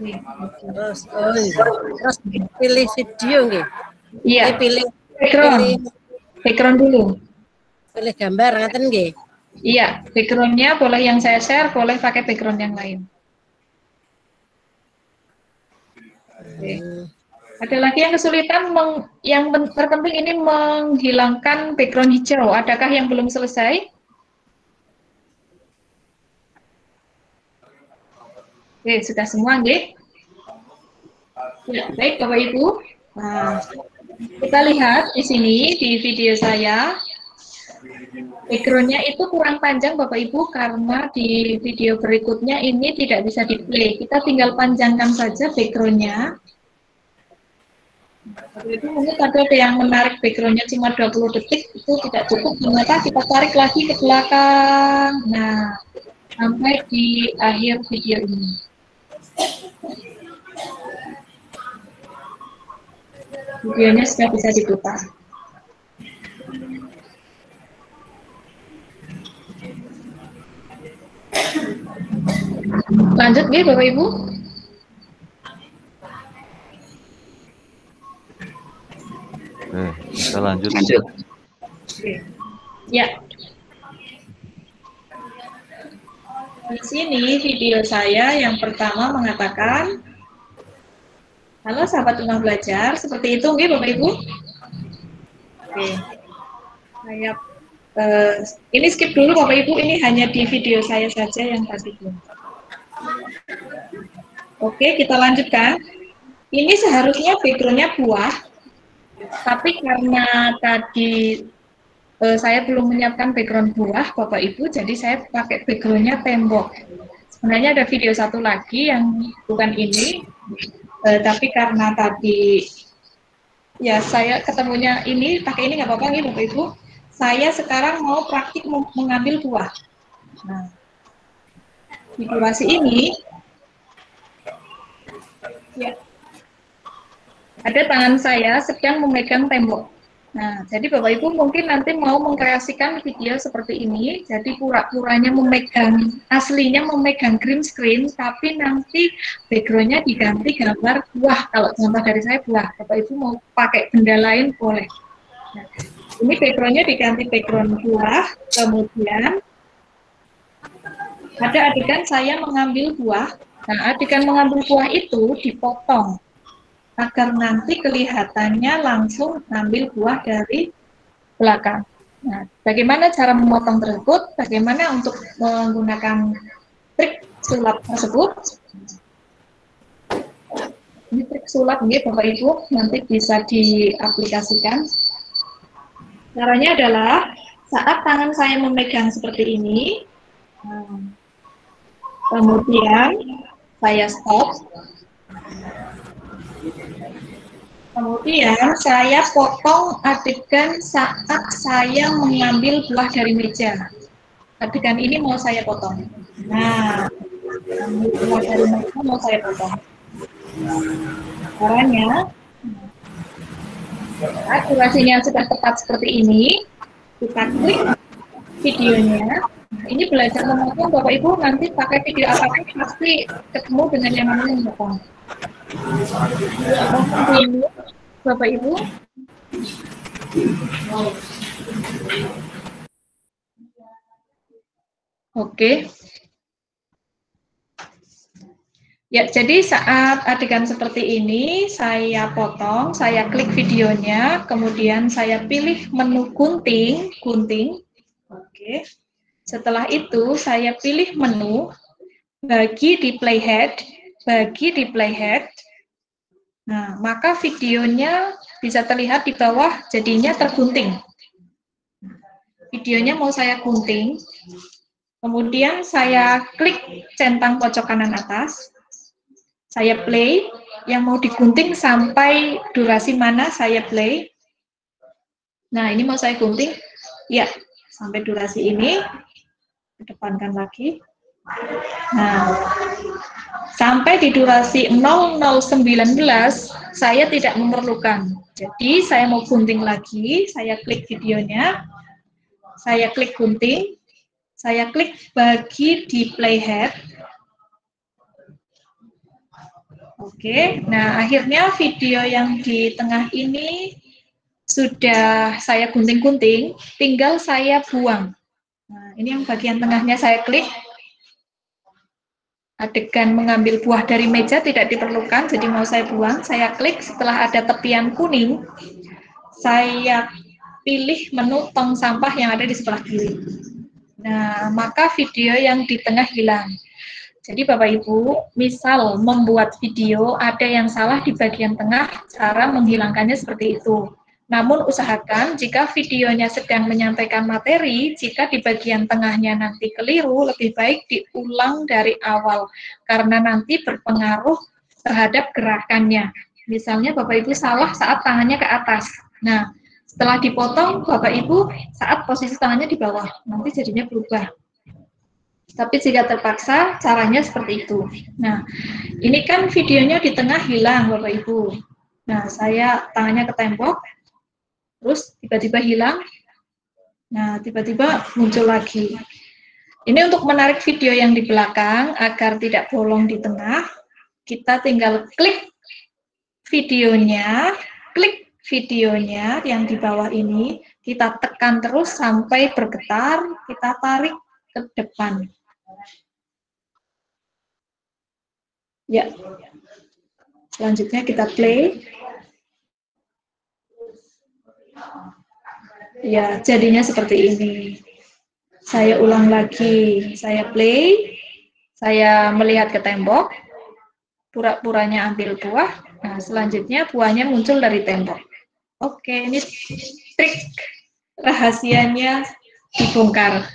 Nggih. Terus pilih video nggih. Iya. Pilih background dulu. Pilih gambar ngaten nggih. Iya, background-nya boleh yang saya share, boleh pakai background yang lain. Oke. Ada lagi yang kesulitan, yang terpenting ini menghilangkan background hijau. Adakah yang belum selesai? Oke, sudah semua, nggih? Ya, baik, Bapak Ibu. Nah, kita lihat di sini, di video saya. Background-nya itu kurang panjang Bapak Ibu karena di video berikutnya ini tidak bisa di-play. Kita tinggal panjangkan saja background-nya. Itu mungkin ada yang menarik background-nya cuma 20 detik, itu tidak cukup. Maka kita tarik lagi ke belakang. Nah, sampai di akhir video ini. Videonya sudah bisa diputar. Lanjut nih Bapak Ibu. Kita lanjut. Ya. Di sini video saya yang pertama mengatakan, halo sahabat rumah belajar, seperti itu nggih Bapak Ibu. Oke. Saya ini skip dulu Bapak Ibu, ini hanya di video saya saja yang tadi. Oke, kita lanjutkan. Ini seharusnya background-nya buah, tapi karena tadi saya belum menyiapkan background buah, Bapak Ibu, jadi saya pakai background-nya tembok. Sebenarnya ada video satu lagi yang bukan ini, tapi karena tadi ya saya ketemunya ini, pakai ini nggak apa-apa nih Bapak Ibu. Saya sekarang mau praktik mengambil buah. Nah, di durasi ini, ya, ada tangan saya sedang memegang tembok. Nah, jadi Bapak Ibu mungkin nanti mau mengkreasikan video seperti ini, jadi pura-puranya memegang, aslinya memegang green screen, tapi nanti background-nya diganti gambar buah. Kalau contoh dari saya buah, Bapak Ibu mau pakai benda lain boleh. Nah, ini background-nya diganti background buah, kemudian ada adegan saya mengambil buah. Nah, adegan mengambil buah itu dipotong agar nanti kelihatannya langsung ambil buah dari belakang. Nah, bagaimana cara memotong tersebut? Bagaimana untuk menggunakan trik sulap tersebut? Ini trik sulap, ya, Bapak Ibu, nanti bisa diaplikasikan. Caranya adalah saat tangan saya memegang seperti ini, kemudian saya stop. Kemudian saya potong adegan saat saya mengambil buah dari meja. Adegan ini mau saya potong. Nah, buah dari meja mau saya potong. Caranya, saat durasinya sudah tepat seperti ini, kita klik videonya. Nah, ini belajar memotong Bapak Ibu, nanti pakai video apapun pasti ketemu dengan yang namanya memotong. Bapak Ibu. Oke. Ya, jadi saat adegan seperti ini, saya potong, saya klik videonya, kemudian saya pilih menu gunting. Oke. Setelah itu, saya pilih menu, bagi di playhead, bagi di playhead. Nah, maka videonya bisa terlihat di bawah jadinya tergunting. Videonya mau saya gunting, kemudian saya klik centang pojok kanan atas, saya play, yang mau digunting sampai durasi mana saya play. Nah, ini mau saya gunting, ya, sampai durasi ini, kedepankan lagi. Nah, sampai di durasi 0019, saya tidak memerlukan. Jadi, saya mau gunting lagi, saya klik videonya, saya klik gunting, saya klik bagi di playhead. Oke, nah akhirnya video yang di tengah ini sudah saya gunting-gunting, tinggal saya buang. Nah, ini yang bagian tengahnya saya klik. Adegan mengambil buah dari meja tidak diperlukan, jadi mau saya buang, saya klik, setelah ada tepian kuning, saya pilih menu tong sampah yang ada di sebelah kiri. Nah, maka video yang di tengah hilang. Jadi Bapak Ibu, misal membuat video ada yang salah di bagian tengah, cara menghilangkannya seperti itu. Namun usahakan jika videonya sedang menyampaikan materi, jika di bagian tengahnya nanti keliru, lebih baik diulang dari awal, karena nanti berpengaruh terhadap gerakannya. Misalnya Bapak Ibu salah saat tangannya ke atas. Nah, setelah dipotong, Bapak Ibu saat posisi tangannya di bawah, nanti jadinya berubah. Tapi jika terpaksa, caranya seperti itu. Nah, ini kan videonya di tengah hilang, Bapak Ibu. Nah, saya tangannya ke tembok, terus tiba-tiba hilang. Nah, tiba-tiba muncul lagi. Ini untuk menarik video yang di belakang agar tidak bolong di tengah. Kita tinggal klik videonya yang di bawah ini, kita tekan terus sampai bergetar, kita tarik ke depan. Ya, selanjutnya kita play. Ya, jadinya seperti ini. Saya ulang lagi, saya play, saya melihat ke tembok, pura-puranya ambil buah, nah selanjutnya buahnya muncul dari tembok. Oke, ini trik rahasianya dibongkar.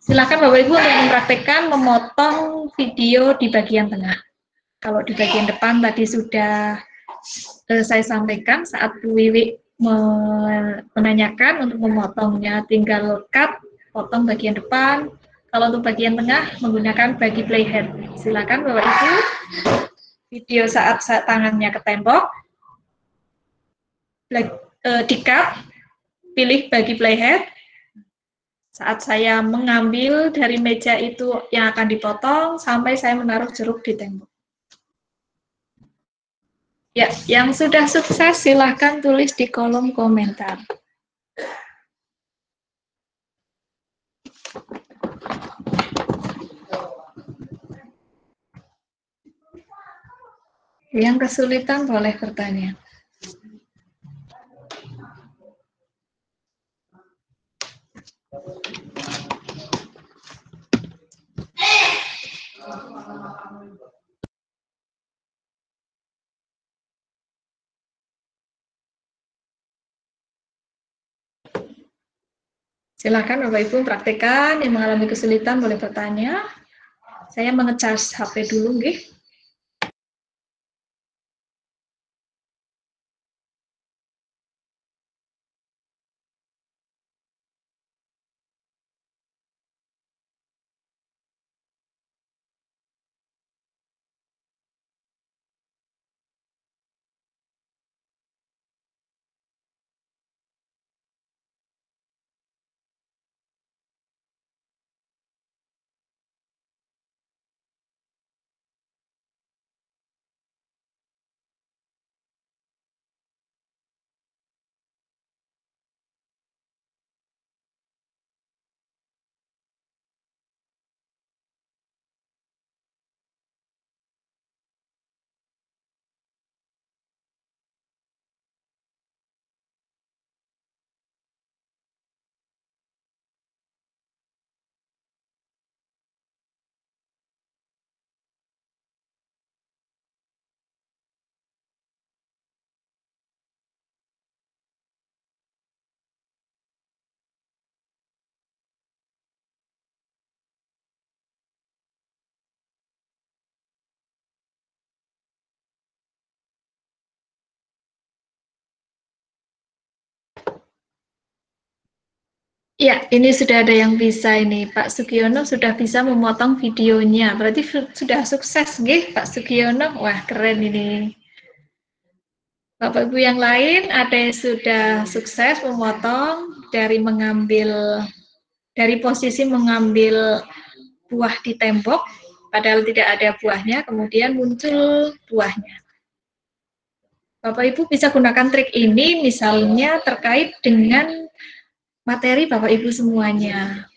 Silakan Bapak Ibu untuk mempraktekkan memotong video di bagian tengah. Kalau di bagian depan tadi sudah saya sampaikan saat Bu Wiwi menanyakan untuk memotongnya, tinggal cut, potong bagian depan. Kalau untuk bagian tengah menggunakan bagi playhead. Silakan Bapak Ibu. Video saat tangannya ke tembok, di-cut, pilih bagi playhead. Saat saya mengambil dari meja itu yang akan dipotong, sampai saya menaruh jeruk di tembok. Ya, yang sudah sukses silahkan tulis di kolom komentar. Yang kesulitan boleh bertanya. Silakan Bapak Ibu praktekkan, yang mengalami kesulitan boleh bertanya. Saya mengecas HP dulu, nggih. Ya, ini sudah ada yang bisa ini. Pak Sugiono sudah bisa memotong videonya. Berarti sudah sukses, nggih, Pak Sugiono. Wah, keren ini. Bapak Ibu yang lain ada yang sudah sukses memotong dari posisi mengambil buah di tembok, padahal tidak ada buahnya, kemudian muncul buahnya. Bapak Ibu bisa gunakan trik ini misalnya terkait dengan materi Bapak Ibu semuanya.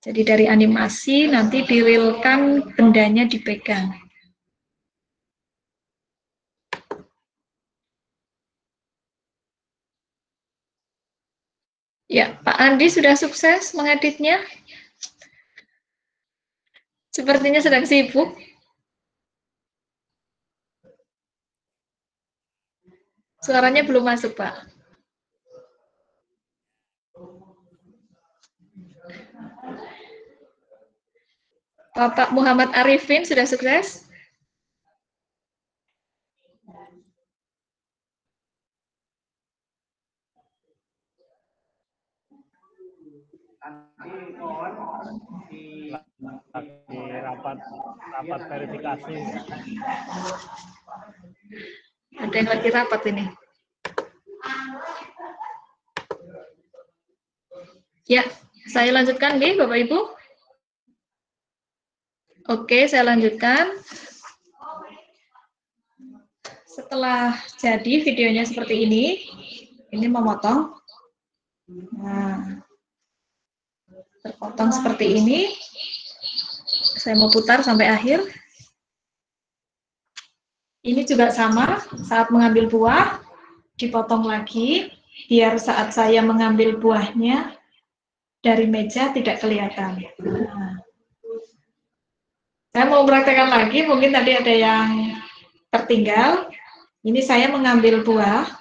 Jadi dari animasi nanti dirilkan bendanya dipegang. Ya, Pak Andi sudah sukses mengeditnya. Sepertinya sedang sibuk. Suaranya belum masuk, Pak. Bapak Muhammad Arifin sudah sukses? Lagi rapat verifikasi. Ada yang lagi rapat ini. Ya, saya lanjutkan nih, Bapak Ibu. Oke, saya lanjutkan. Setelah jadi videonya seperti ini memotong. Nah, terpotong seperti ini. Saya mau putar sampai akhir. Ini juga sama, saat mengambil buah, dipotong lagi, biar saat saya mengambil buahnya dari meja tidak kelihatan. Nah, saya mau praktekkan lagi, mungkin tadi ada yang tertinggal. Ini saya mengambil buah.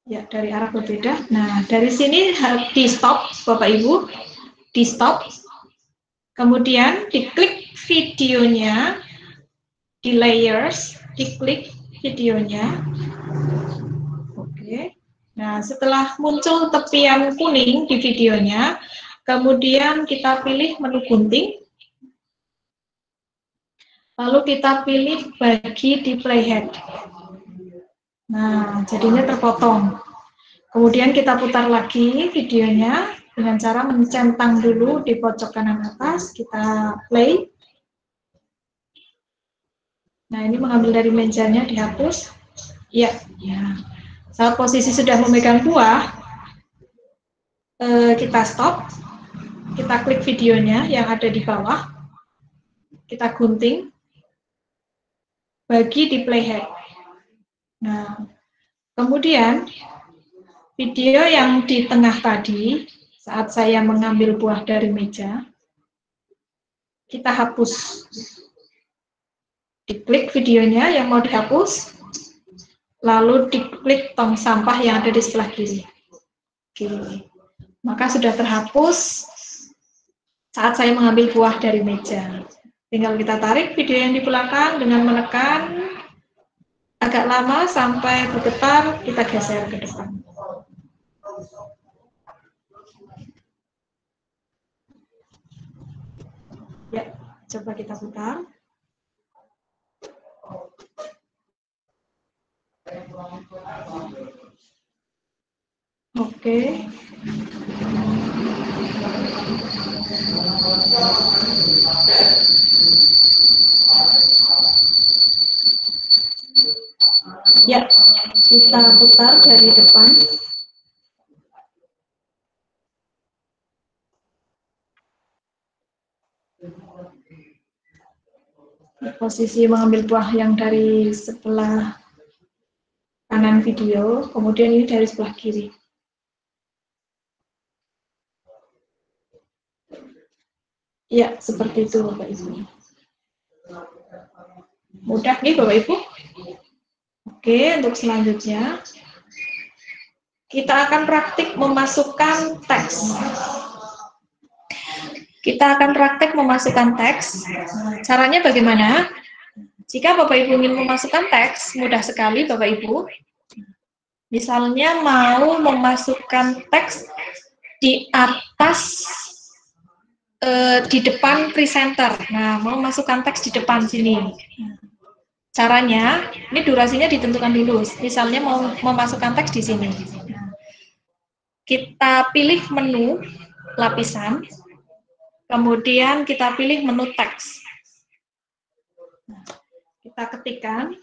Ya, dari arah berbeda. Nah, dari sini di stop, Bapak Ibu. Di stop. Kemudian diklik videonya, di layers, diklik videonya. Oke. Nah, setelah muncul tepian kuning di videonya, kemudian kita pilih menu gunting. Lalu kita pilih bagi di playhead. Nah, jadinya terpotong. Kemudian kita putar lagi videonya dengan cara mencentang dulu di pojok kanan atas, kita play. Nah, ini mengambil dari mejanya, dihapus. Ya, ya. Saat posisi sudah memegang buah, kita stop. Kita klik videonya yang ada di bawah. Kita gunting. Bagi di playhead. Nah, kemudian video yang di tengah tadi, saat saya mengambil buah dari meja, kita hapus. Diklik videonya yang mau dihapus, lalu diklik tong sampah yang ada di sebelah kiri. Maka sudah terhapus saat saya mengambil buah dari meja. Tinggal kita tarik video yang di belakang dengan menekan agak lama sampai bergetar, kita geser ke depan. Ya, coba kita putar. Oke. Ya, kita putar dari depan. Posisi mengambil buah yang dari sebelah kanan video, kemudian ini dari sebelah kiri. Ya, seperti itu Bapak Ibu. Mudah nih Bapak Ibu. Oke, untuk selanjutnya kita akan praktik memasukkan teks. Kita akan praktek memasukkan teks. Caranya bagaimana? Jika Bapak Ibu ingin memasukkan teks, mudah sekali Bapak Ibu. Misalnya mau memasukkan teks di atas, di depan presenter. Nah, mau masukkan teks di depan sini. Caranya, ini durasinya ditentukan dulu. Misalnya mau memasukkan teks di sini. Kita pilih menu lapisan, kemudian kita pilih menu teks. Kita ketikkan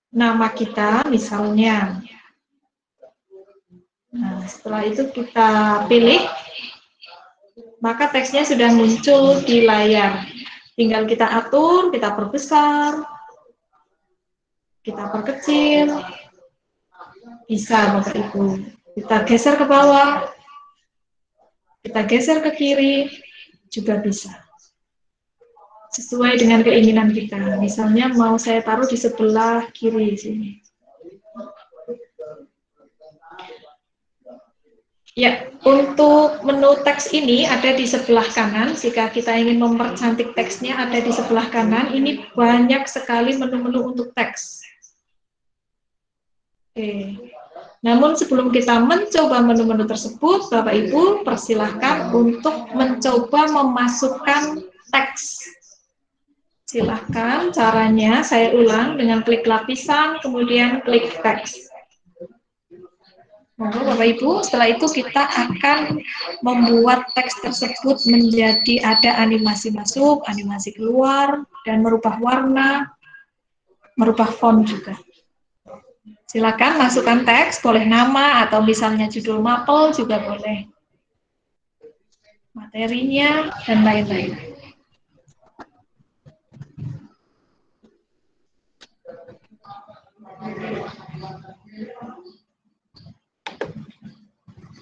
nama kita misalnya. Nah, setelah itu kita pilih, maka teksnya sudah muncul di layar. Tinggal kita atur, kita perbesar, kita perkecil, bisa Bapak Ibu. Kita geser ke bawah, kita geser ke kiri, juga bisa. Sesuai dengan keinginan kita. Misalnya mau saya taruh di sebelah kiri sini. Ya, untuk menu teks ini ada di sebelah kanan. Jika kita ingin mempercantik teksnya ada di sebelah kanan. Ini banyak sekali menu-menu untuk teks. Oke. Namun sebelum kita mencoba menu-menu tersebut, Bapak Ibu persilahkan untuk mencoba memasukkan teks. Silahkan caranya saya ulang dengan klik lapisan, kemudian klik teks. Nah, Bapak Ibu, setelah itu kita akan membuat teks tersebut menjadi ada animasi masuk, animasi keluar, dan merubah warna, merubah font juga. Silakan masukkan teks, boleh nama atau misalnya judul mapel juga boleh. Materinya dan lain-lain.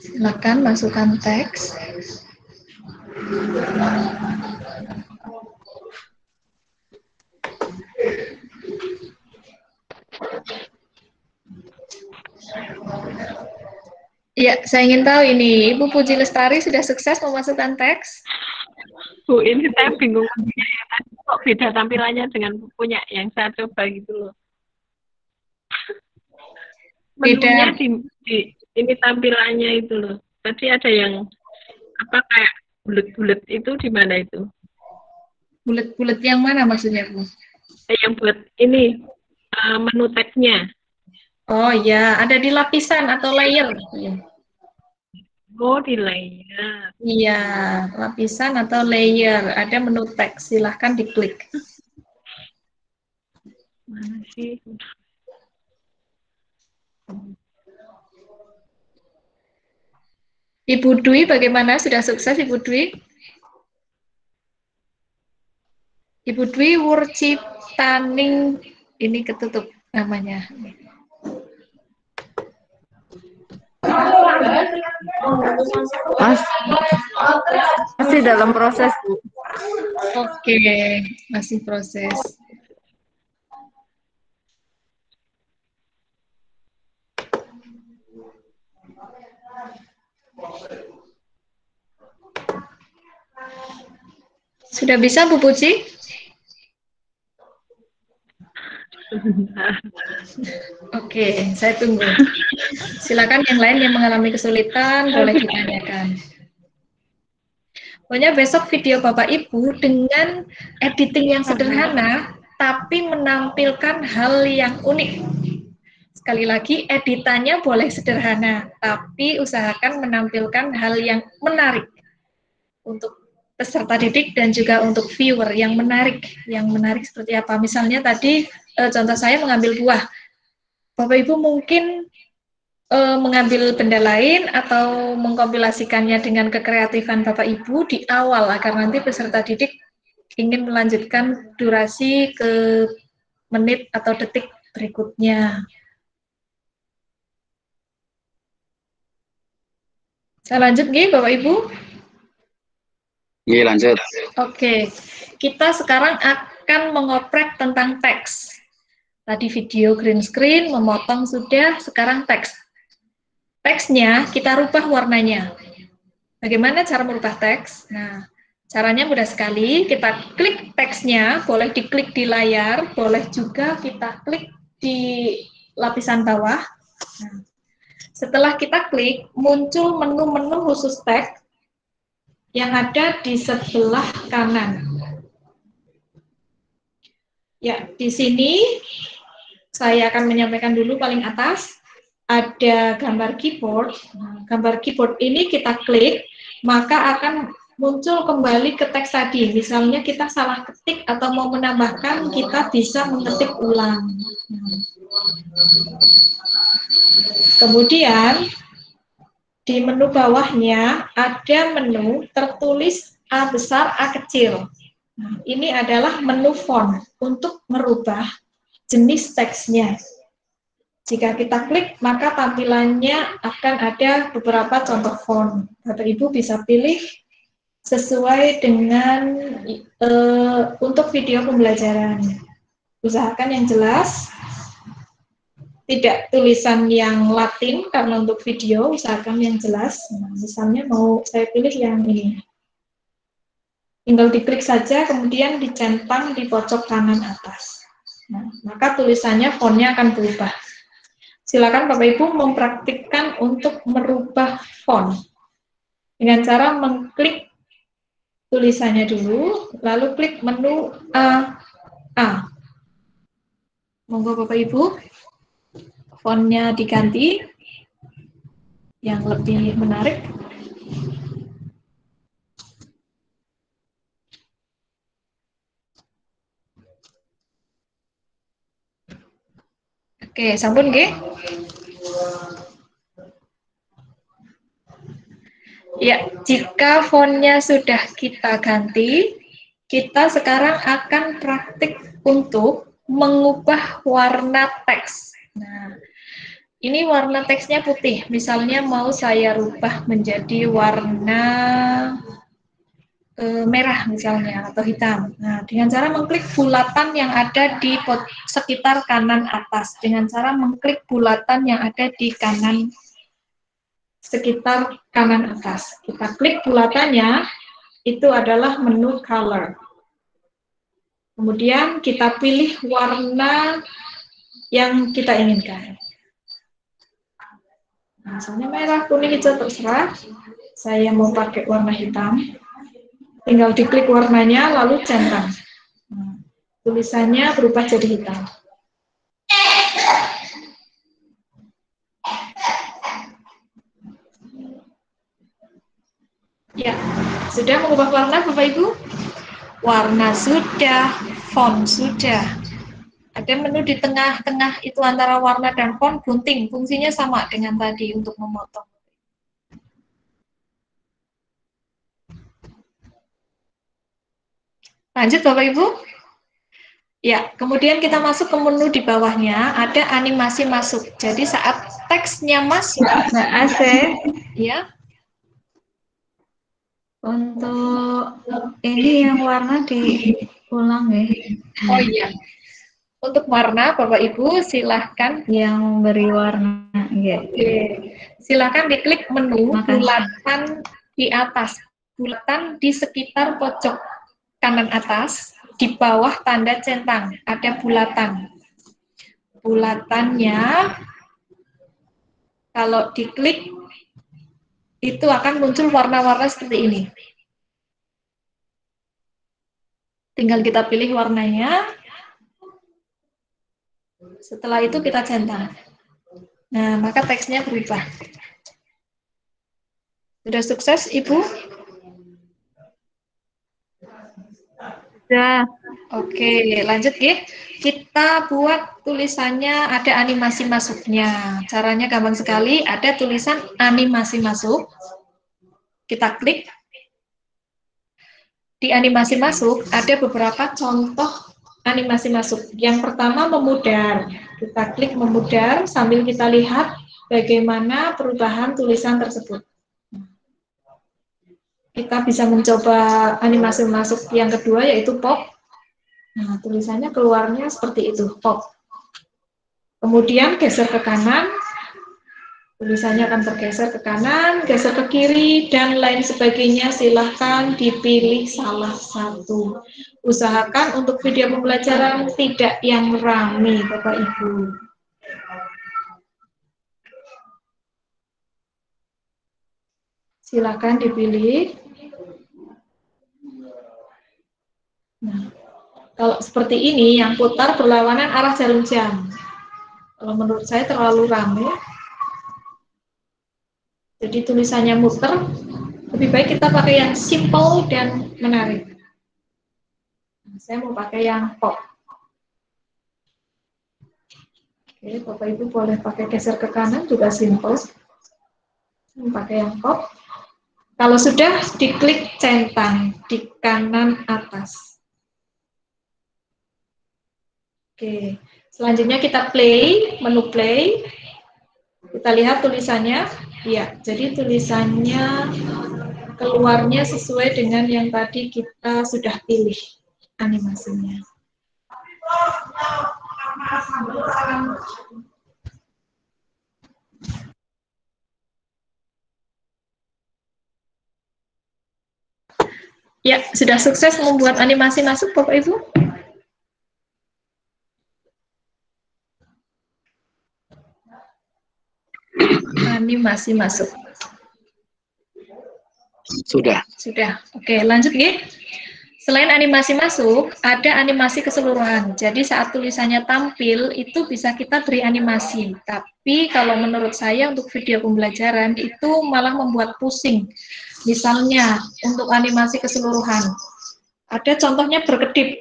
Silakan masukkan teks. Iya, saya ingin tahu ini, Ibu Puji Lestari sudah sukses memasukkan teks? Bu, ini saya bingung. Kok beda tampilannya dengan bukunya yang saya coba gitu loh. Menunya di ini tampilannya itu loh. Tadi ada yang apa kayak bulat-bulat itu di mana itu? Bulat-bulat yang mana maksudnya, Bu? Yang buat ini menu teksnya. Oh ya, ada di lapisan atau layer. Oh, di layer. Iya, lapisan atau layer. Ada menu teks, silahkan diklik. Mana sih? Ibu Dwi, bagaimana? Sudah sukses Ibu Dwi? Ibu Dwi Wurcitaning, ini ketutup namanya. Masih dalam proses, Bu. Oke, masih proses. Sudah bisa, Bu Puji? Oke, saya tunggu. Silakan yang lain yang mengalami kesulitan boleh ditanyakan. Pokoknya besok video Bapak Ibu dengan editing yang sederhana, tapi menampilkan hal yang unik. Sekali lagi, editannya boleh sederhana, tapi usahakan menampilkan hal yang menarik untuk peserta didik dan juga untuk viewer yang menarik. Yang menarik seperti apa? Misalnya tadi contoh saya mengambil buah. Bapak Ibu mungkin mengambil benda lain atau mengkompilasikannya dengan kekreatifan Bapak Ibu di awal agar nanti peserta didik ingin melanjutkan durasi ke menit atau detik berikutnya. Saya lanjut nggih Bapak Ibu? Iya, lanjut. Oke, kita sekarang akan mengoprek tentang teks. Tadi video green screen, memotong sudah, sekarang teks. Teksnya kita rubah warnanya. Bagaimana cara merubah teks? Nah, caranya mudah sekali. Kita klik teksnya, boleh diklik di layar, boleh juga kita klik di lapisan bawah. Nah, Setelah kita klik, muncul menu-menu khusus teks yang ada di sebelah kanan. Ya, di sini saya akan menyampaikan dulu paling atas ada gambar keyboard. Nah, gambar keyboard ini kita klik, maka akan muncul kembali ke teks tadi. Misalnya kita salah ketik atau mau menambahkan, kita bisa mengetik ulang. Kemudian di menu bawahnya ada menu tertulis A besar, A kecil. Nah, ini adalah menu font untuk merubah jenis teksnya. Jika kita klik, maka tampilannya akan ada beberapa contoh font. Bapak Ibu bisa pilih sesuai dengan untuk video pembelajaran. Usahakan yang jelas, tidak tulisan yang Latin, karena untuk video usahakan yang jelas. Nah, misalnya mau saya pilih yang ini. Tinggal diklik saja, kemudian dicentang di pojok kanan atas. Nah, maka tulisannya fontnya akan berubah. Silakan Bapak Ibu mempraktikkan untuk merubah font dengan cara mengklik tulisannya dulu, lalu klik menu A. Monggo Bapak Ibu, fontnya diganti yang lebih menarik. Oke, sampun nggih? Ya, jika fontnya sudah kita ganti, kita sekarang akan praktik untuk mengubah warna teks. Nah, ini warna teksnya putih. Misalnya mau saya rubah menjadi warna merah misalnya, atau hitam. Nah, dengan cara mengklik bulatan yang ada di sekitar kanan atas. Dengan cara mengklik bulatan yang ada di kanan sekitar kanan atas. Kita klik bulatannya, itu adalah menu color. Kemudian kita pilih warna yang kita inginkan. Misalnya merah, kuning, hijau, terserah. Saya mau pakai warna hitam. Tinggal diklik warnanya, lalu centang. Tulisannya berubah jadi hitam. Ya, sudah mengubah warna Bapak Ibu? Warna sudah, font sudah. Ada menu di tengah-tengah itu antara warna dan font, gunting. Fungsinya sama dengan tadi untuk memotong. Lanjut Bapak Ibu. Ya, kemudian kita masuk ke menu di bawahnya, ada animasi masuk. Jadi saat teksnya masuk, Mbak AC, ya. untuk ini yang warna diulang ya. Oh iya. Untuk warna Bapak Ibu silahkan yang beri warna. Ya. Oke. Silahkan diklik menu bulatan di atas. Bulatan di sekitar pojok kanan atas, di bawah tanda centang, ada bulatan. Bulatannya, kalau diklik, itu akan muncul warna-warna seperti ini. Tinggal kita pilih warnanya. Setelah itu kita centang. Nah, maka teksnya berubah. Sudah sukses, Ibu? Sudah. Oke, lanjut ya. Kita buat tulisannya ada animasi masuknya. Caranya gampang sekali, ada tulisan animasi masuk. Kita klik. Di animasi masuk ada beberapa contoh animasi masuk. Yang pertama memudar. Kita klik memudar sambil kita lihat bagaimana perubahan tulisan tersebut. Kita bisa mencoba animasi masuk yang kedua yaitu pop. Nah, tulisannya keluarnya seperti itu, pop. Kemudian geser ke kanan, tulisannya akan tergeser ke kanan, geser ke kiri, dan lain sebagainya. Silahkan dipilih salah satu. Usahakan untuk video pembelajaran tidak yang rame, Bapak Ibu. Silakan dipilih. Nah, kalau seperti ini, yang putar berlawanan arah jarum jam. Kalau menurut saya terlalu ramai. Jadi tulisannya muter, lebih baik kita pakai yang simple dan menarik. Nah, saya mau pakai yang pop. Oke, Bapak Ibu boleh pakai geser ke kanan, juga simple. Saya pakai yang pop. Kalau sudah, diklik centang di kanan atas. Oke, selanjutnya kita play, menu play. Kita lihat tulisannya. Ya, jadi tulisannya keluarnya sesuai dengan yang tadi kita sudah pilih animasinya. Ya, sudah sukses membuat animasi masuk, Bapak Ibu? Animasi masuk. Sudah. Sudah. Oke, lanjut ya. Selain animasi masuk, ada animasi keseluruhan. Jadi saat tulisannya tampil, itu bisa kita beri animasi. Tapi kalau menurut saya untuk video pembelajaran, itu malah membuat pusing. Misalnya, untuk animasi keseluruhan. Ada contohnya berkedip.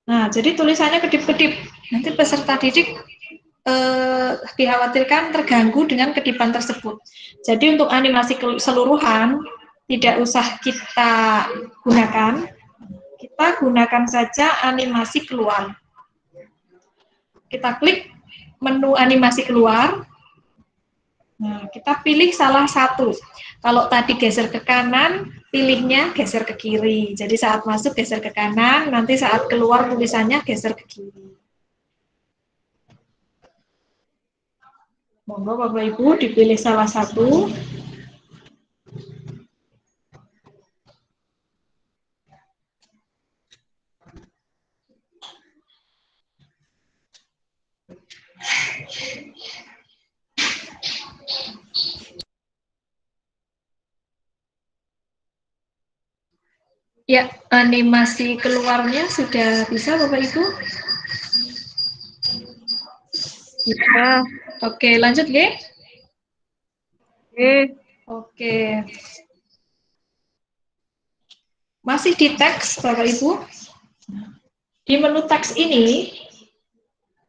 Nah, jadi tulisannya kedip-kedip. Nanti peserta didik dikhawatirkan terganggu dengan kedipan tersebut. Jadi untuk animasi keseluruhan, tidak usah kita gunakan. Kita gunakan saja animasi keluar. Kita klik menu animasi keluar. Nah, kita pilih salah satu. Kalau tadi geser ke kanan, pilihnya geser ke kiri. Jadi saat masuk geser ke kanan, nanti saat keluar tulisannya geser ke kiri. Monggo Bapak Ibu dipilih salah satu. Ya, animasi keluarnya sudah bisa Bapak Ibu? Bisa. Oke, lanjut ya. Oke. Masih di teks Bapak Ibu. Di menu teks ini,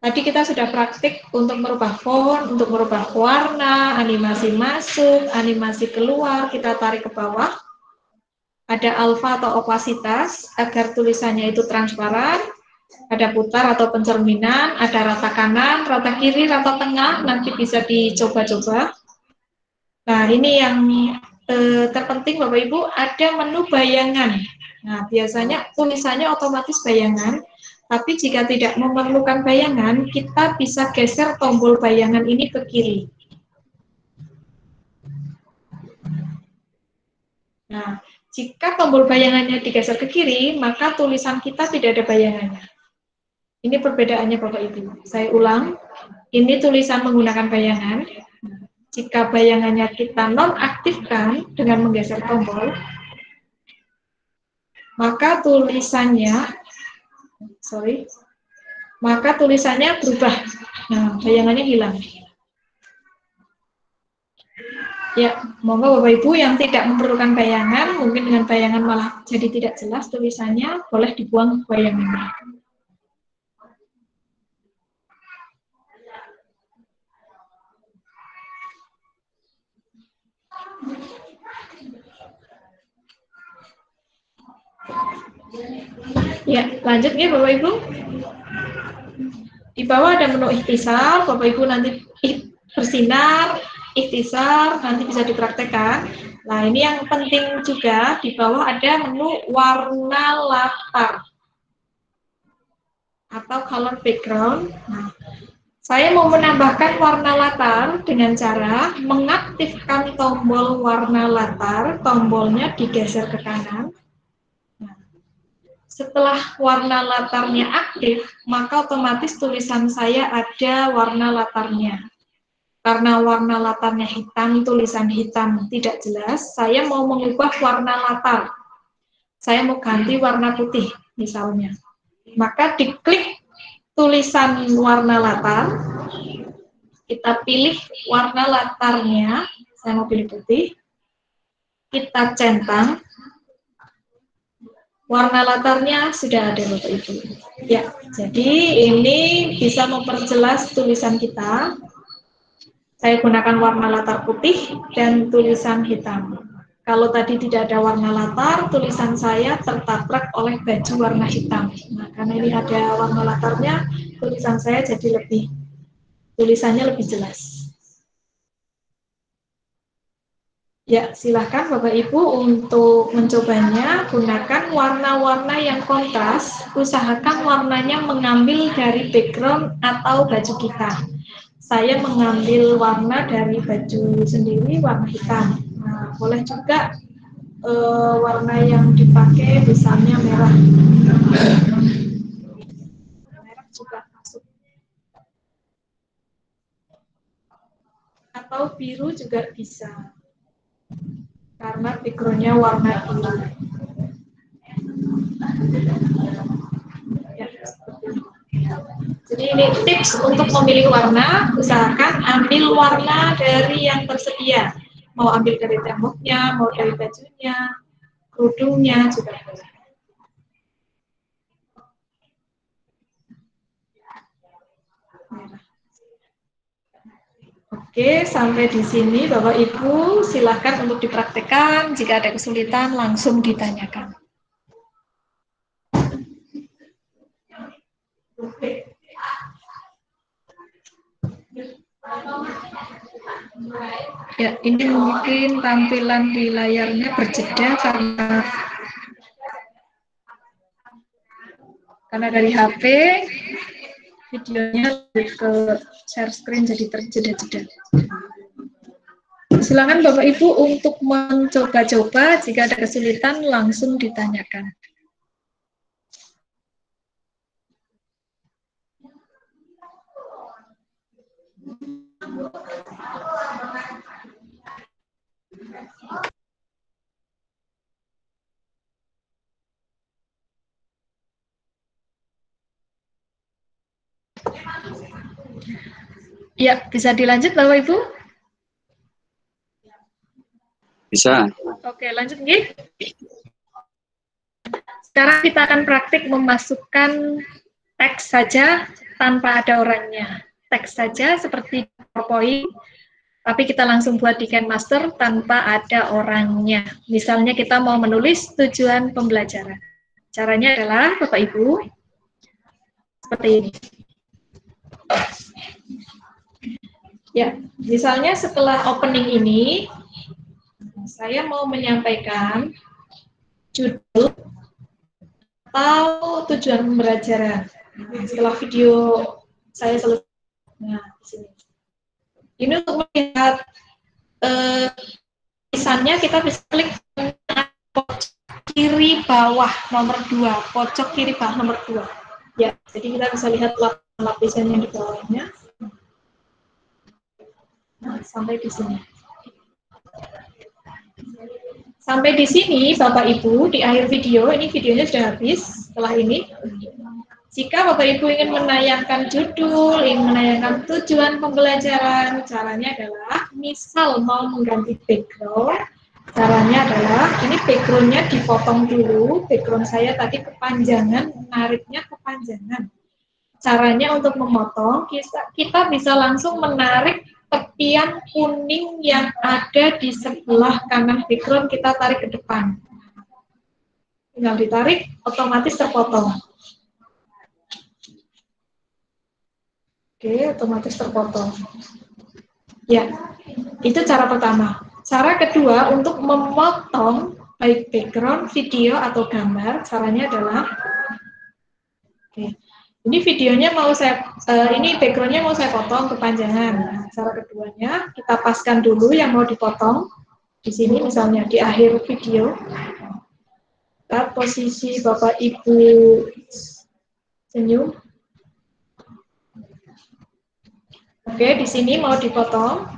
tadi kita sudah praktik untuk merubah font, untuk merubah warna, animasi masuk, animasi keluar, kita tarik ke bawah. Ada alfa atau opasitas agar tulisannya itu transparan, ada putar atau pencerminan, ada rata kanan, rata kiri, rata tengah, nanti bisa dicoba-coba. Nah, ini yang terpenting Bapak Ibu, ada menu bayangan. Nah, biasanya tulisannya otomatis bayangan, tapi jika tidak memerlukan bayangan, kita bisa geser tombol bayangan ini ke kiri. Nah, jika tombol bayangannya digeser ke kiri, maka tulisan kita tidak ada bayangannya. Ini perbedaannya Bapak Ibu. Saya ulang, ini tulisan menggunakan bayangan. Jika bayangannya kita nonaktifkan dengan menggeser tombol, maka tulisannya, berubah. Nah, bayangannya hilang. Ya, monggo Bapak Ibu yang tidak memerlukan bayangan, mungkin dengan bayangan malah jadi tidak jelas tulisannya, boleh dibuang bayangannya. Ya, lanjut ya Bapak Ibu. Di bawah ada menu ikhtisar, Bapak Ibu nanti bersinar, ikhtisar, nanti bisa dipraktekkan. Nah, ini yang penting juga, di bawah ada menu warna latar atau color background. Nah, saya mau menambahkan warna latar dengan cara mengaktifkan tombol warna latar, tombolnya digeser ke kanan. Nah, setelah warna latarnya aktif, maka otomatis tulisan saya ada warna latarnya. Karena warna latarnya hitam, tulisan hitam tidak jelas, saya mau mengubah warna latar. Saya mau ganti warna putih, misalnya. Maka diklik tulisan warna latar, kita pilih warna latarnya, saya mau pilih putih, kita centang, warna latarnya sudah ada Bapak Ibu. Ya, jadi ini bisa memperjelas tulisan kita. Saya gunakan warna latar putih dan tulisan hitam. Kalau tadi tidak ada warna latar, tulisan saya tertabrak oleh baju warna hitam. Nah, karena ini ada warna latarnya, tulisan saya jadi tulisannya lebih jelas. Ya, silakan Bapak Ibu untuk mencobanya, gunakan warna-warna yang kontras, usahakan warnanya mengambil dari background atau baju kita. Saya mengambil warna dari baju sendiri, warna hitam. Nah, boleh juga warna yang dipakai misalnya merah. Merah juga masuk. Atau biru juga bisa. Karena background-nya warna biru. Ya, seperti ini. Jadi ini tips untuk memilih warna, usahakan ambil warna dari yang tersedia. Mau ambil dari temboknya, mau dari bajunya, kerudungnya juga boleh. Oke, sampai di sini Bapak Ibu, silakan untuk dipraktekkan. Jika ada kesulitan langsung ditanyakan. Ya, ini mungkin tampilan di layarnya berjeda karena dari HP videonya ke share screen jadi terjeda-jeda. Silakan Bapak Ibu untuk mencoba-coba, jika ada kesulitan langsung ditanyakan. Ya, bisa dilanjut Bapak Ibu? Bisa. Oke, lanjut nggih. Sekarang kita akan praktik memasukkan teks saja tanpa ada orangnya. Teks saja seperti PowerPoint, tapi kita langsung buat di KineMaster tanpa ada orangnya. Misalnya kita mau menulis tujuan pembelajaran. Caranya adalah, Bapak Ibu, seperti ini. Ya, misalnya setelah opening ini, saya mau menyampaikan judul atau tujuan pembelajaran. Setelah video saya selesai. Nah, di sini. Ini untuk melihat tulisannya kita bisa klik pojok kiri bawah nomor 2, pojok kiri bawah nomor 2. Ya, jadi kita bisa lihat lapisan yang di bawahnya. Nah, sampai di sini. Sampai di sini, Bapak Ibu, di akhir video, ini videonya sudah habis setelah ini. Jika Bapak Ibu ingin menayangkan judul, ingin menayangkan tujuan pembelajaran, caranya adalah, misal mau mengganti background, caranya adalah, ini background-nya dipotong dulu, background saya tadi kepanjangan, menariknya kepanjangan. Caranya untuk memotong, kita bisa langsung menarik tepian kuning yang ada di sebelah kanan background, kita tarik ke depan. Tinggal ditarik, otomatis terpotong. Oke, otomatis terpotong. Ya, itu cara pertama. Cara kedua, untuk memotong baik background, video, atau gambar, caranya adalah, oke, ini videonya mau saya, ini backgroundnya mau saya potong kepanjangan. Nah, cara keduanya, kita paskan dulu yang mau dipotong. Di sini misalnya, di akhir video. Kita posisi Bapak Ibu senyum. Oke, di sini mau dipotong.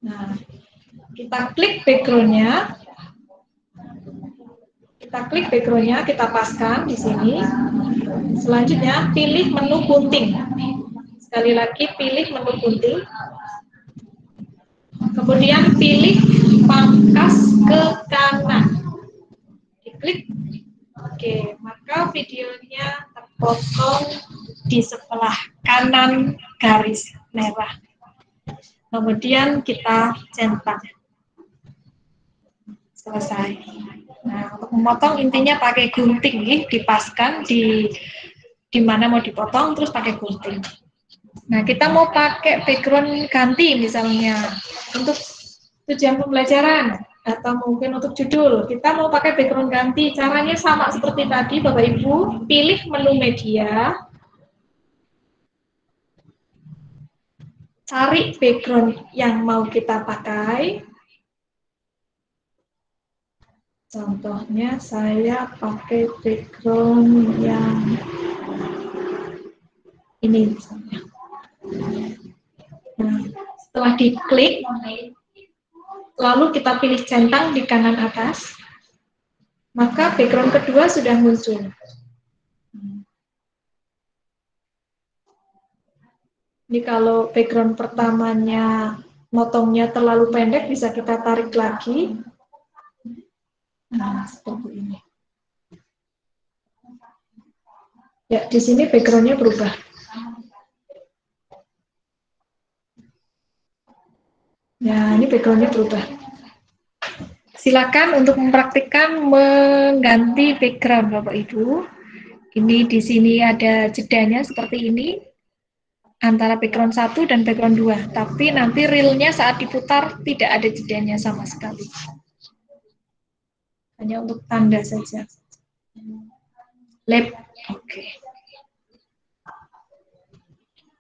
Nah, kita klik background-nya. Kita paskan di sini. Selanjutnya, pilih menu gunting. Sekali lagi, pilih menu gunting. Kemudian pilih pangkas ke kanan. Diklik. Oke, maka videonya terpotong di sebelah kanan garis merah. Kemudian kita centang. Selesai. Nah, untuk memotong intinya pakai gunting, dipaskan di mana mau dipotong, terus pakai gunting. Nah, kita mau pakai background ganti misalnya untuk tujuan pembelajaran atau mungkin untuk judul. Kita mau pakai background ganti, caranya sama seperti tadi, Bapak Ibu. Pilih menu media, cari background yang mau kita pakai. Contohnya saya pakai background yang ini misalnya. Nah, setelah diklik, lalu kita pilih centang di kanan atas, maka background kedua sudah muncul. Ini kalau background pertamanya motongnya terlalu pendek, bisa kita tarik lagi. Nah, seperti ini. Ya, di sini background-nya berubah. Ya, ini background-nya berubah. Silakan untuk mempraktikkan mengganti background, Bapak Ibu. Ini di sini ada jedanya seperti ini, antara background 1 dan background 2. Tapi nanti reel-nya saat diputar tidak ada jedanya sama sekali. Hanya untuk tanda saja. Lab, oke.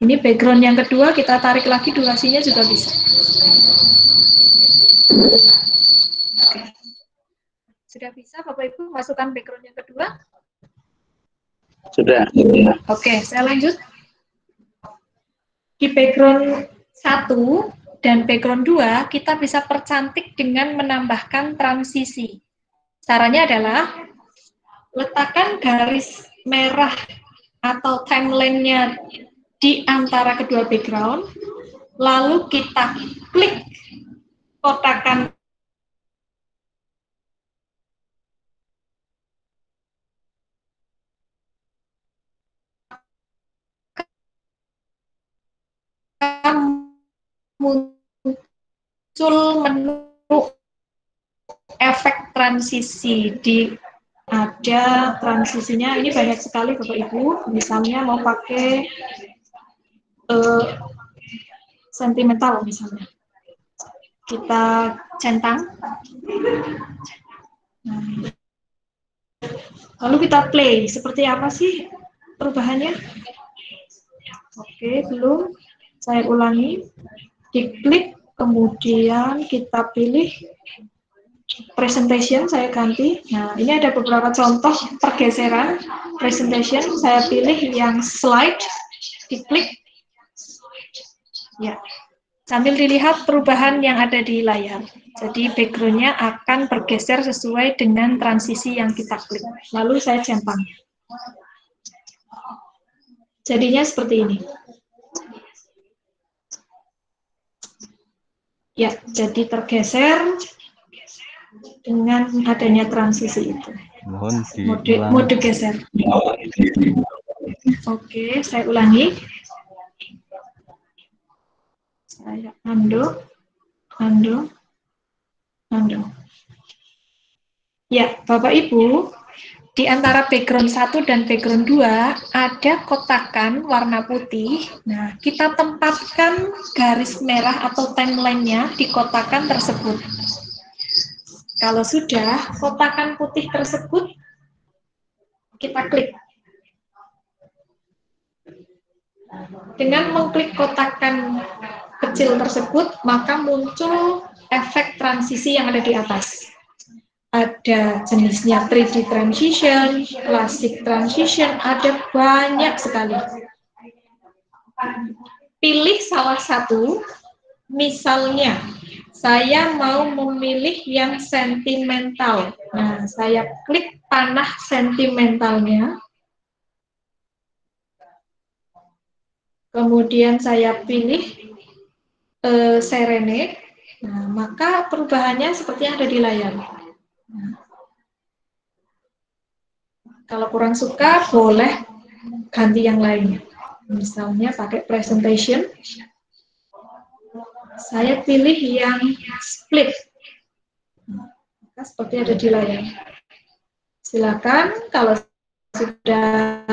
Ini background yang kedua, kita tarik lagi durasinya juga bisa. Oke. Sudah bisa Bapak Ibu masukkan background yang kedua? Sudah. Oke, saya lanjut. Di background 1 dan background 2, kita bisa percantik dengan menambahkan transisi. Caranya adalah letakkan garis merah atau timeline-nya di antara kedua background, lalu kita klik kotakan muncul menu efek transisi. Ada transisinya, ini banyak sekali Bapak Ibu. Misalnya mau pakai sentimental misalnya, kita centang, lalu kita play. Seperti apa sih perubahannya? Oke, belum. Saya ulangi. Diklik, kemudian kita pilih presentation, saya ganti. Nah, ini ada beberapa contoh pergeseran presentation. Saya pilih yang slide, diklik. Ya, sambil dilihat perubahan yang ada di layar. Jadi background-nya akan bergeser sesuai dengan transisi yang kita klik. Lalu saya centang. Jadinya seperti ini. Ya, jadi tergeser dengan adanya transisi itu. Mode geser. Oke, saya ulangi. Saya undo. Ya, Bapak Ibu, di antara background 1 dan background 2 ada kotakan warna putih. Nah, kita tempatkan garis merah atau timeline-nya di kotakan tersebut. Kalau sudah, kotakan putih tersebut kita klik. Dengan mengklik kotakan kecil tersebut, maka muncul efek transisi yang ada di atas. Ada jenisnya 3D transition, classic transition, ada banyak sekali. Pilih salah satu, misalnya saya mau memilih yang sentimental. Nah, saya klik panah sentimentalnya. Kemudian saya pilih serenade. Nah, maka perubahannya seperti yang ada di layar. Nah, kalau kurang suka, boleh ganti yang lainnya. Misalnya pakai presentation. Saya pilih yang split. Nah, seperti ada di layar. Silakan kalau sudah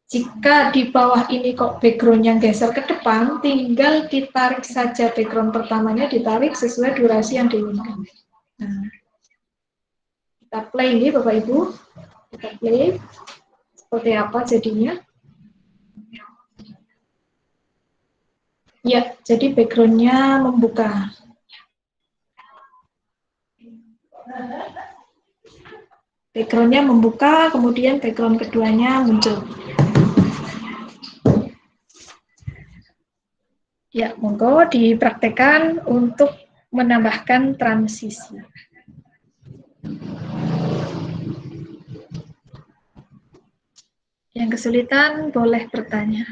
jika di bawah ini kok background-nya geser ke depan, tinggal ditarik saja background pertamanya, ditarik sesuai durasi yang diinginkan. Nah, kita play ini Bapak Ibu, kita play seperti apa jadinya. Ya, jadi background-nya membuka. Background-nya membuka, kemudian background keduanya muncul. Ya, monggo dipraktekkan untuk menambahkan transisi. Yang kesulitan boleh bertanya.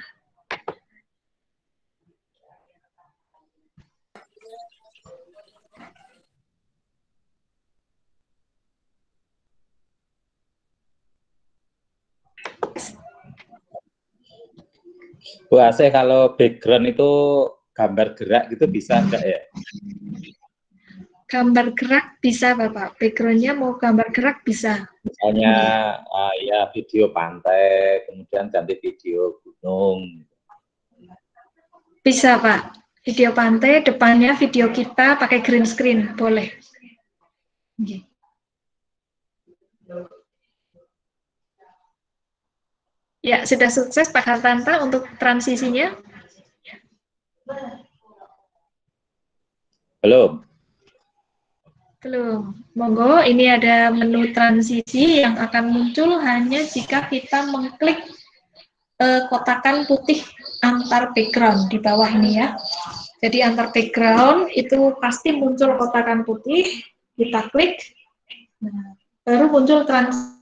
Bu Asih, kalau background itu gambar gerak gitu bisa enggak ya? Gambar gerak bisa Bapak, background-nya mau gambar gerak bisa. Misalnya ya video pantai, kemudian ganti video gunung. Bisa Pak, video pantai, depannya video kita pakai green screen, boleh. Ya, sudah sukses Pak Hartanta untuk transisinya? Belum. Belum. Monggo, ini ada menu transisi yang akan muncul hanya jika kita mengklik kotakan putih antar background di bawah ini ya. Jadi antar background itu pasti muncul kotakan putih, kita klik, nah, baru muncul transisi.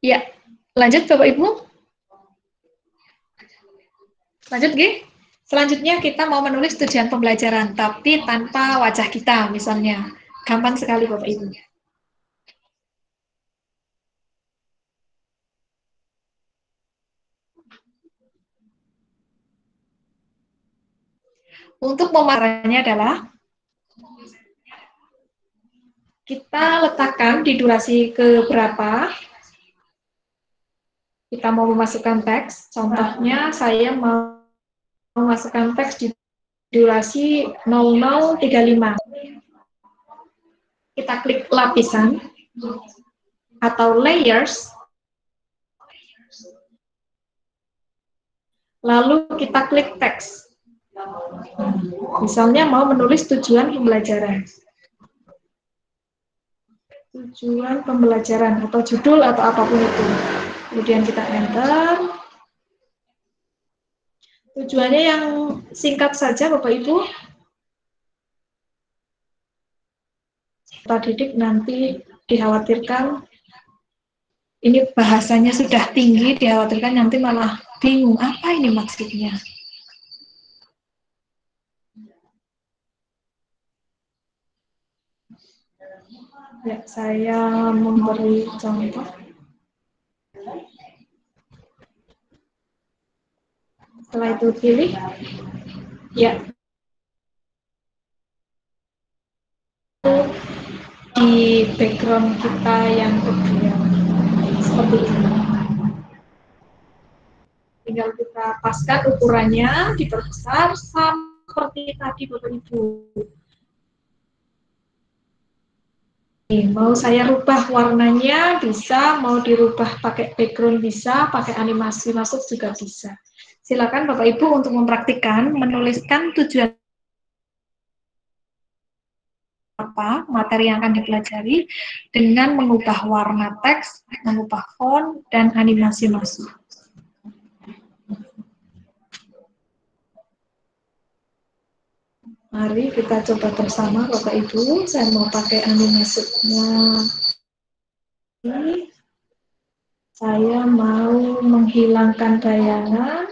Ya, lanjut Bapak Ibu. Lanjut, G. Selanjutnya kita mau menulis tujuan pembelajaran, tapi tanpa wajah kita, misalnya. Gampang sekali Bapak Ibu. Untuk pemaparannya adalah kita letakkan di durasi keberapa. Kita mau memasukkan teks, contohnya saya mau memasukkan teks di durasi 0035. Kita klik lapisan atau layers, lalu kita klik teks. Misalnya mau menulis tujuan pembelajaran. Tujuan pembelajaran atau judul atau apapun itu. Kemudian kita enter. Tujuannya yang singkat saja Bapak Ibu. Pak Didik nanti dikhawatirkan ini bahasanya sudah tinggi, dikhawatirkan nanti malah bingung apa ini maksudnya. Ya, saya memberi contoh. Setelah itu pilih, ya, di background kita yang kedua, seperti ini. Tinggal kita paskan ukurannya, diperbesar seperti tadi Bapak Ibu. Mau saya rubah warnanya bisa, mau dirubah pakai background bisa, pakai animasi masuk juga bisa. Silakan Bapak Ibu untuk mempraktikkan, menuliskan tujuan apa materi yang akan dipelajari dengan mengubah warna teks, mengubah font, dan animasi masuk. Mari kita coba bersama Bapak Ibu. Saya mau pakai animasinya. Saya mau menghilangkan bayangan.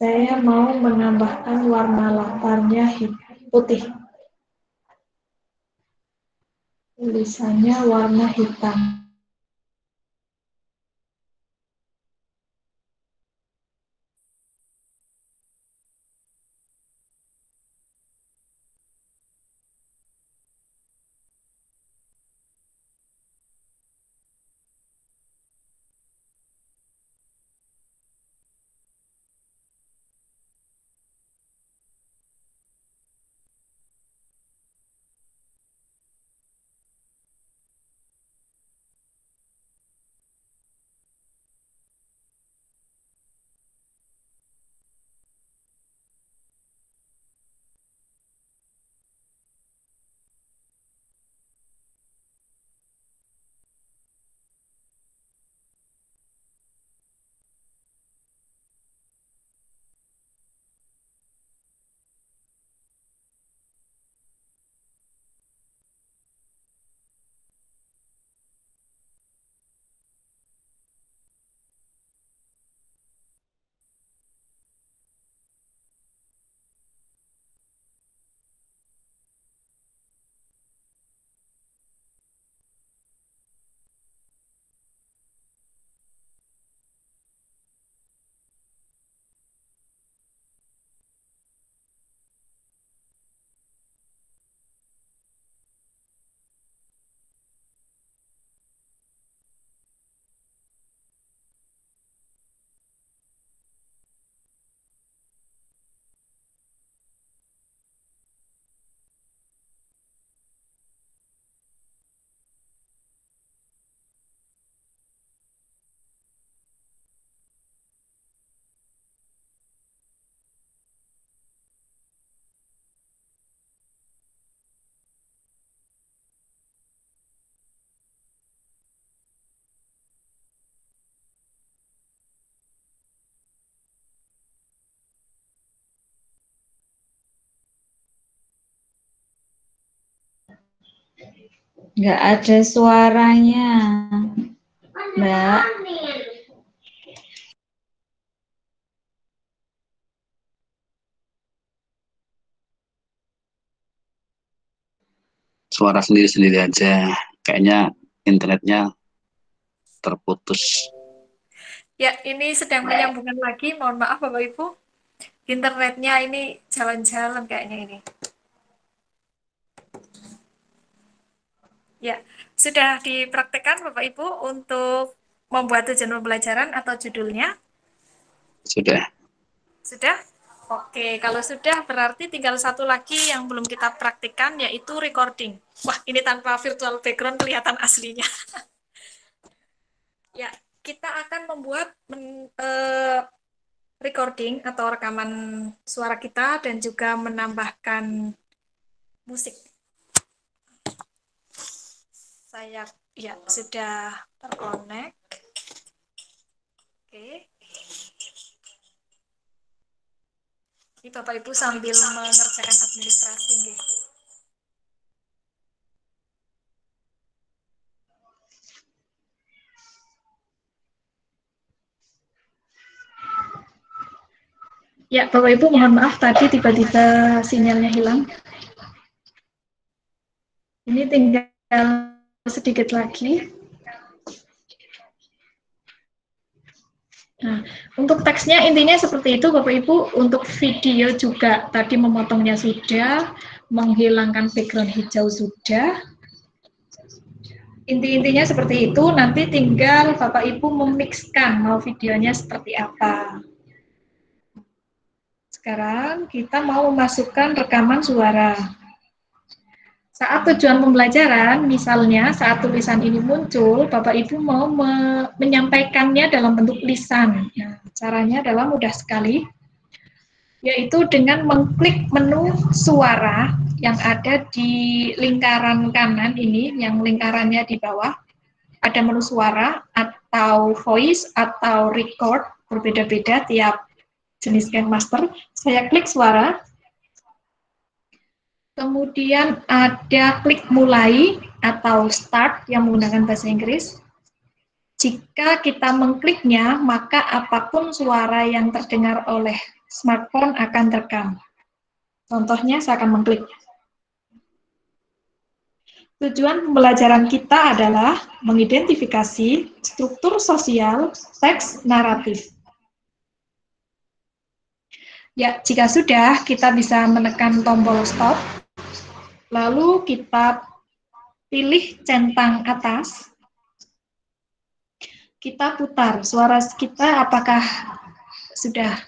Saya mau menambahkan warna latarnya putih. Tulisannya warna hitam. Nggak ada suaranya, Mbak. Suara sendiri-sendiri aja. Kayaknya internetnya terputus. Ya, ini sedang menyambungkan lagi. Mohon maaf Bapak Ibu. Internetnya ini jalan-jalan kayaknya ini. Ya, sudah dipraktekkan Bapak Ibu untuk membuat tujuan pembelajaran atau judulnya? Sudah. Sudah? Oke, kalau sudah berarti tinggal satu lagi yang belum kita praktikkan yaitu recording. Wah, ini tanpa virtual background kelihatan aslinya. Ya, kita akan membuat recording atau rekaman suara kita dan juga menambahkan musik. Saya ya sudah terkonek. Oke. Ini Bapak Ibu sambil mengerjakan administrasi nggih. Ya, Bapak Ibu mohon maaf tadi tiba-tiba sinyalnya hilang. Ini tinggal sedikit lagi. Nah, untuk teksnya intinya seperti itu Bapak Ibu. Untuk video juga tadi memotongnya sudah, menghilangkan background hijau sudah. Inti-intinya seperti itu, nanti tinggal Bapak Ibu memixkan mau videonya seperti apa. Sekarang kita mau memasukkan rekaman suara. Saat tujuan pembelajaran, misalnya saat tulisan ini muncul, Bapak Ibu mau menyampaikannya dalam bentuk lisan. Nah, caranya adalah mudah sekali, yaitu dengan mengklik menu suara yang ada di lingkaran kanan ini, yang lingkarannya di bawah. Ada menu suara atau voice atau record, berbeda-beda tiap jenis Kenmaster. Saya klik suara. Kemudian ada klik mulai atau start yang menggunakan bahasa Inggris. Jika kita mengkliknya, maka apapun suara yang terdengar oleh smartphone akan terekam. Contohnya saya akan mengklik. Tujuan pembelajaran kita adalah mengidentifikasi struktur sosial teks naratif. Ya, jika sudah, kita bisa menekan tombol stop. Lalu kita pilih centang atas, kita putar suara kita apakah sudah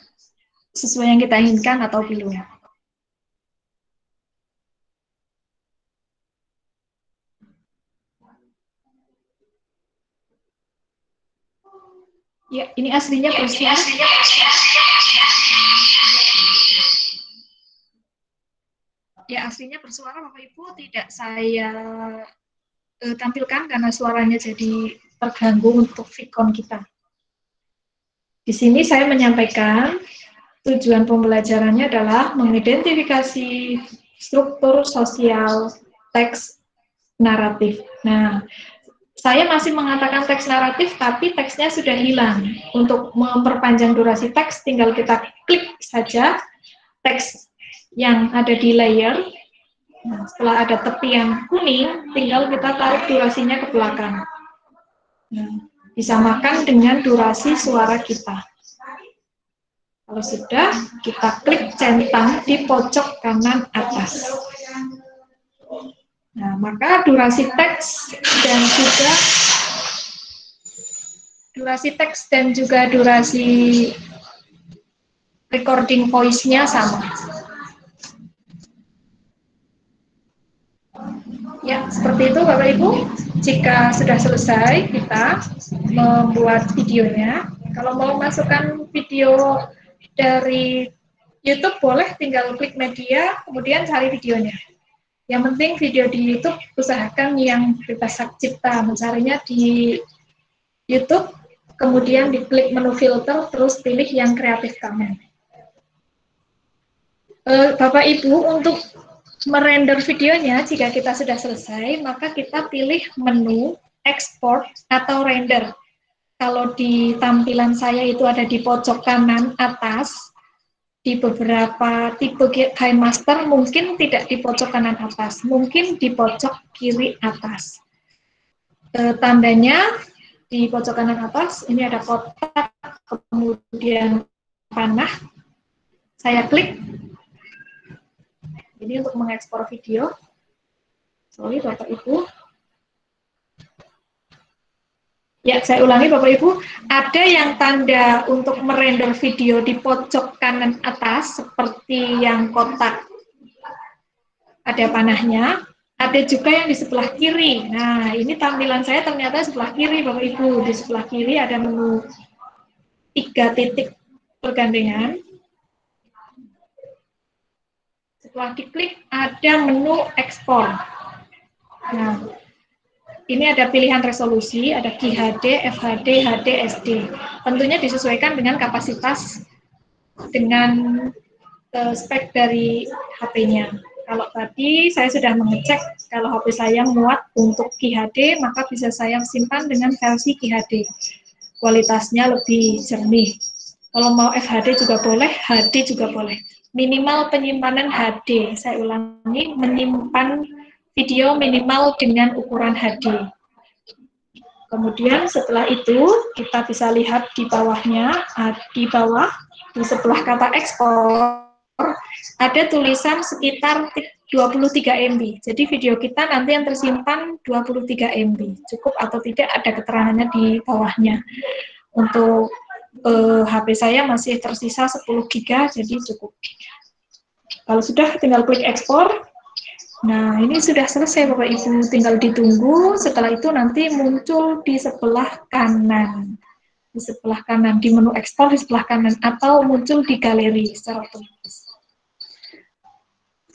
sesuai yang kita inginkan atau belum. Ya, ini aslinya bersuara. Ya, aslinya bersuara Bapak Ibu tidak saya tampilkan karena suaranya jadi terganggu untuk Vicon kita. Di sini saya menyampaikan tujuan pembelajarannya adalah mengidentifikasi struktur sosial teks naratif. Nah, saya masih mengatakan teks naratif, tapi teksnya sudah hilang. Untuk memperpanjang durasi teks, tinggal kita klik saja teks yang ada di layer. Nah, setelah ada tepian kuning, tinggal kita tarik durasinya ke belakang. Nah, disamakan dengan durasi suara kita. Kalau sudah, kita klik centang di pojok kanan atas. Nah, maka durasi teks dan juga durasi recording voice-nya sama. Ya, seperti itu Bapak Ibu. Jika sudah selesai, kita membuat videonya. Kalau mau masukkan video dari YouTube, boleh tinggal klik media, kemudian cari videonya. Yang penting video di YouTube, usahakan yang bebas hak cipta. Mencarinya di YouTube, kemudian diklik menu filter, terus pilih yang Creative Commons. Bapak Ibu, untuk merender videonya, jika kita sudah selesai, maka kita pilih menu export atau render. Kalau di tampilan saya itu ada di pojok kanan atas, di beberapa tipe KineMaster mungkin tidak di pojok kanan atas, mungkin di pojok kiri atas. Tandanya di pojok kanan atas, ini ada kotak, kemudian panah. Saya klik. Ini untuk mengekspor video. Sorry Bapak Ibu. Ya, saya ulangi Bapak Ibu. Ada yang tanda untuk merender video di pojok kanan atas, seperti yang kotak. Ada panahnya. Ada juga yang di sebelah kiri. Nah, ini tampilan saya ternyata sebelah kiri Bapak Ibu. Di sebelah kiri ada menu 3 titik pergandengan. Setelah diklik, ada menu ekspor. Nah, ini ada pilihan resolusi, ada QHD, FHD, HD, SD. Tentunya disesuaikan dengan kapasitas, dengan spek dari HP-nya. Kalau tadi saya sudah mengecek, kalau HP saya muat untuk QHD, maka bisa saya simpan dengan versi QHD. Kualitasnya lebih jernih. Kalau mau FHD juga boleh, HD juga boleh. Minimal penyimpanan HD, saya ulangi, menyimpan video minimal dengan ukuran HD. Kemudian setelah itu, kita bisa lihat di bawahnya, di bawah, di sebelah kata ekspor, ada tulisan sekitar 23 MB. Jadi video kita nanti yang tersimpan 23 MB. Cukup atau tidak, ada keterangannya di bawahnya. Untuk HP saya masih tersisa 10 GB, jadi cukup. Kalau sudah, tinggal klik ekspor. Nah, ini sudah selesai Bapak Ibu, tinggal ditunggu. Setelah itu nanti muncul di sebelah kanan. Di sebelah kanan, di menu ekspor di sebelah kanan, atau muncul di galeri secara otomatis.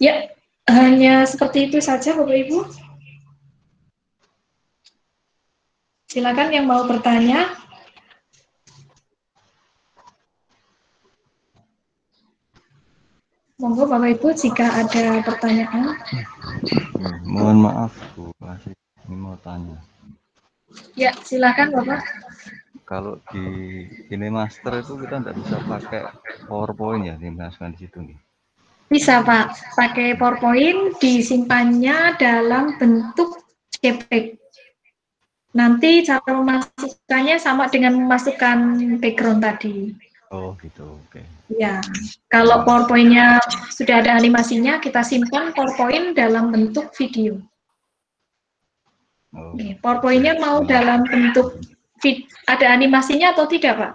Ya, hanya seperti itu saja Bapak Ibu. Silakan yang mau bertanya. Monggo Bapak Ibu jika ada pertanyaan. Mohon maaf Bu, masih ini mau tanya. Ya, silakan Bapak. Kalau di KineMaster itu kita tidak bisa pakai PowerPoint ya, dimasukkan di situ nih. Bisa Pak, pakai PowerPoint, disimpannya dalam bentuk JPEG. Nanti cara memasukkannya sama dengan memasukkan background tadi. Oh gitu, oke. Ya, kalau PowerPoint-nya sudah ada animasinya, kita simpan PowerPoint dalam bentuk video. Oh. PowerPoint-nya mau dalam bentuk ada animasinya atau tidak, Pak?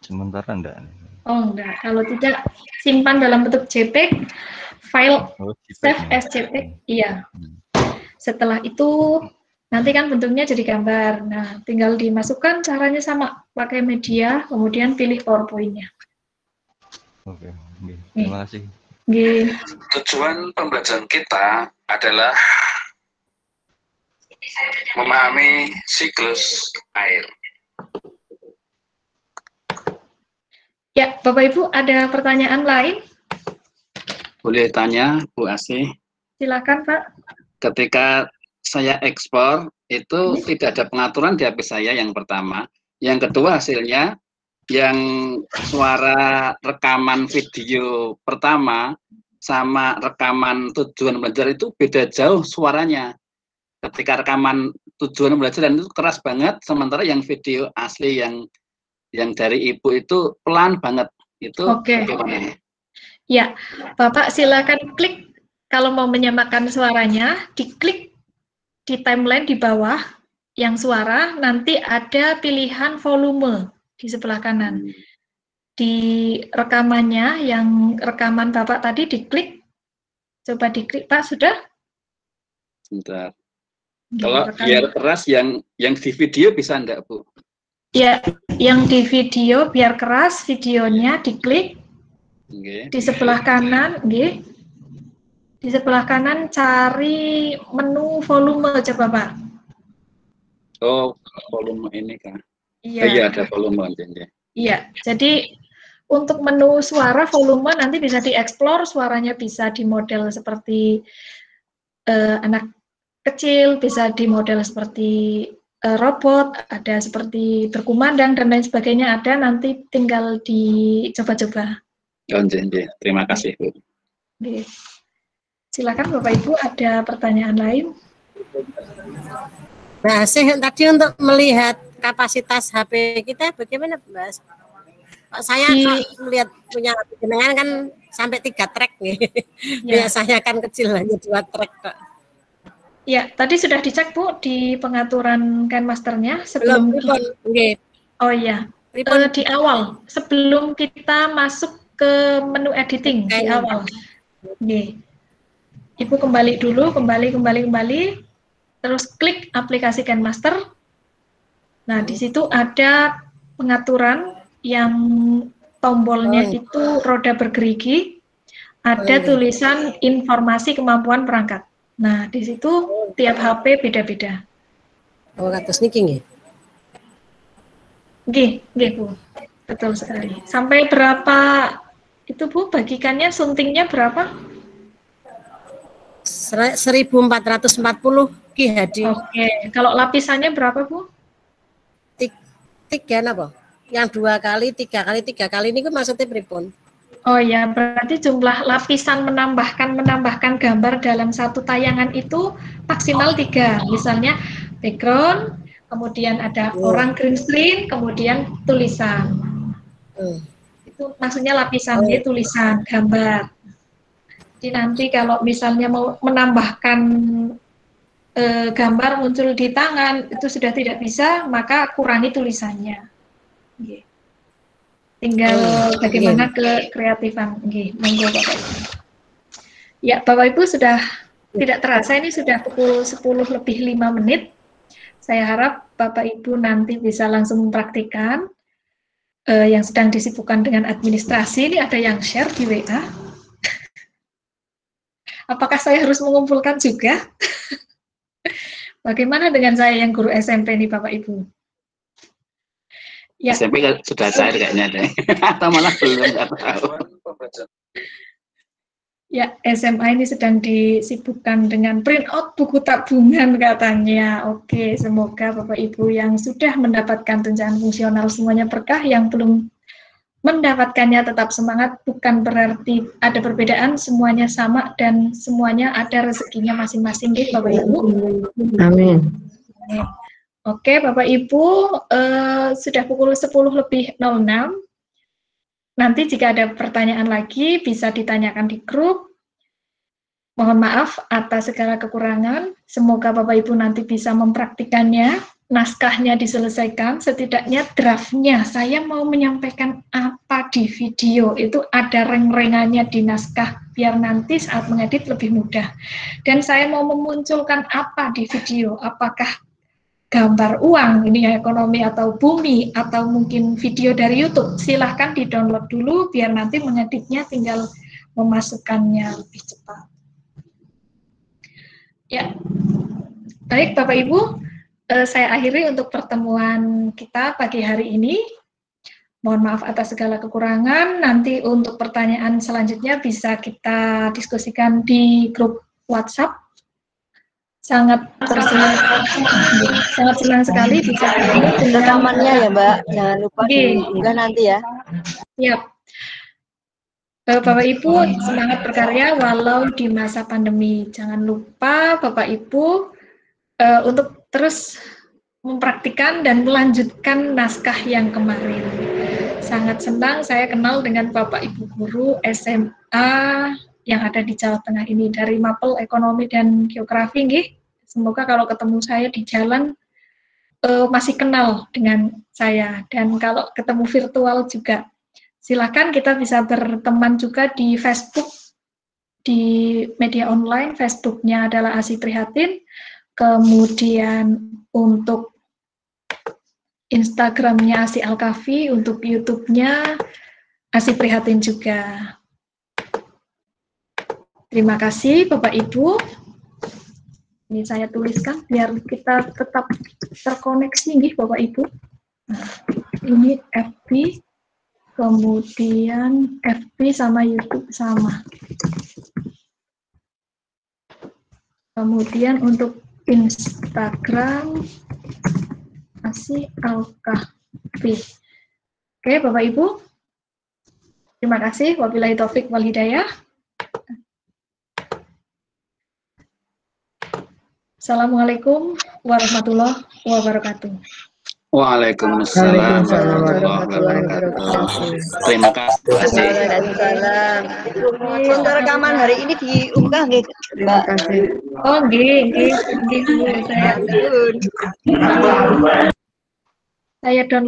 Sementara enggak. Oh, enggak. Kalau tidak, simpan dalam bentuk JPEG, file save as JPEG. Iya. Setelah itu, nanti kan bentuknya jadi gambar. Nah, tinggal dimasukkan, caranya sama. Pakai media, kemudian pilih PowerPoint-nya. Oke, terima kasih. Tujuan pembelajaran kita adalah memahami siklus air. Ya, Bapak Ibu, ada pertanyaan lain? Boleh tanya, Bu Asih? Silakan, Pak. Ketika saya ekspor, itu tidak ada pengaturan di HP saya yang pertama. Yang kedua hasilnya, yang suara rekaman video pertama sama rekaman tujuan belajar itu beda jauh suaranya. Ketika rekaman tujuan belajar itu keras banget, sementara yang video asli yang dari Ibu itu pelan banget. Itu bagaimana? Ya, Bapak silakan klik kalau mau menyamakan suaranya, diklik di timeline di bawah yang suara, nanti ada pilihan volume di sebelah kanan. Di rekamannya, yang rekaman Bapak tadi diklik, coba diklik, Pak, sudah? Sebentar. Kalau biar keras yang di video bisa enggak, Bu? Ya, yang di video biar keras, videonya diklik. Di sebelah kanan, di sebelah kanan cari menu volume, coba Pak. Oh, volume ini kan? Iya. Iya, ada volume. Iya, jadi untuk menu suara volume nanti bisa dieksplor, suaranya bisa dimodel seperti anak kecil, bisa dimodel seperti robot, ada seperti berkumandang dan lain sebagainya, ada, nanti tinggal dicoba-coba. Terima kasih, Bu. Silakan Bapak Ibu, ada pertanyaan lain? Nah, tadi untuk melihat kapasitas HP kita bagaimana, Mas? Saya melihat punya jenengan kan sampai 3 track nih. Ya. Biasanya kan kecil hanya 2 track kok. Ya, tadi sudah dicek Bu di pengaturan KineMaster-nya sebelum Oh iya, di awal sebelum kita masuk ke menu editing di awal. Ibu kembali dulu, kembali, terus klik aplikasi KineMaster. Nah, di situ ada pengaturan yang tombolnya itu roda bergerigi, ada tulisan informasi kemampuan perangkat. Nah, di situ tiap HP beda-beda. Oh, atas niki nggih. Nggih, Bu. Betul sekali. Sampai berapa itu, Bu? Bagikannya suntingnya berapa? 1440 GHz. Oke. Kalau lapisannya berapa, Bu? 3 apa? Yang 2 kali, 3 kali, 3 kali ini maksudnya pripun? Oh ya, berarti jumlah lapisan menambahkan gambar dalam satu tayangan itu maksimal 3. Misalnya background, kemudian ada orang green screen, kemudian tulisan. Itu maksudnya lapisan tulisan, gambar. Jadi nanti kalau misalnya mau menambahkan gambar muncul di tangan, itu sudah tidak bisa, maka kurangi tulisannya. Tinggal bagaimana ke kreatifan. Monggo Bapak. Ya, Bapak Ibu sudah tidak terasa ini sudah pukul 10:05. Saya harap Bapak Ibu nanti bisa langsung mempraktikkan yang sedang disibukkan dengan administrasi. Ini ada yang share di WA. Apakah saya harus mengumpulkan juga? Bagaimana dengan saya yang guru SMP nih Bapak Ibu? Ya. SMP sudah cair kayaknya deh. Atau malah belum, nggak tahu. Ya, SMA ini sedang disibukkan dengan print out buku tabungan katanya. Oke, semoga Bapak Ibu yang sudah mendapatkan tunjangan fungsional semuanya berkah, yang belum mendapatkannya tetap semangat, bukan berarti ada perbedaan, semuanya sama dan semuanya ada rezekinya masing-masing, Bapak Ibu. Amin. Oke, Bapak Ibu, sudah pukul 10:06. Nanti jika ada pertanyaan lagi bisa ditanyakan di grup. Mohon maaf atas segala kekurangan. Semoga Bapak Ibu nanti bisa mempraktikannya. Naskahnya diselesaikan, setidaknya draftnya. Saya mau menyampaikan apa di video, itu ada reng-rengannya di naskah, biar nanti saat mengedit lebih mudah. Dan saya mau memunculkan apa di video, apakah gambar uang, ini ya ekonomi atau bumi, atau mungkin video dari YouTube, silahkan di-download dulu, biar nanti mengeditnya tinggal memasukkannya lebih cepat. Ya, baik Bapak Ibu, saya akhiri untuk pertemuan kita pagi hari ini. Mohon maaf atas segala kekurangan, nanti untuk pertanyaan selanjutnya bisa kita diskusikan di grup WhatsApp. Sangat senang sekali bisa ketemu dengan rekamannya ya Mbak, jangan lupa diunggah nanti ya. Siap. Bapak Ibu semangat berkarya walau di masa pandemi. Jangan lupa Bapak Ibu untuk terus mempraktikkan dan melanjutkan naskah yang kemarin. Sangat senang saya kenal dengan Bapak Ibu guru SMA yang ada di Jawa Tengah ini, dari Mapel Ekonomi dan Geografi, nggih. Semoga kalau ketemu saya di jalan masih kenal dengan saya, dan kalau ketemu virtual juga. Silakan kita bisa berteman juga di Facebook, di media online. Facebooknya adalah Asi Prihatin, kemudian untuk Instagramnya Asi Alkafi, untuk YouTube-nya Asi Prihatin juga. Terima kasih Bapak Ibu. Ini saya tuliskan biar kita tetap terkoneksi nih Bapak Ibu. Nah, ini FB, kemudian FB sama YouTube sama. Kemudian untuk Instagram Asi Alkafi. Oke Bapak Ibu, terima kasih. Wabillahi taufik wal hidayah. Assalamualaikum warahmatullahi wabarakatuh. Waalaikumsalam warahmatullahi wabarakatuh. Terima kasih Bu Asi. Foto rekaman hari ini diunggah nggih, Mbak? Terima kasih. Oh, nggih. Saya download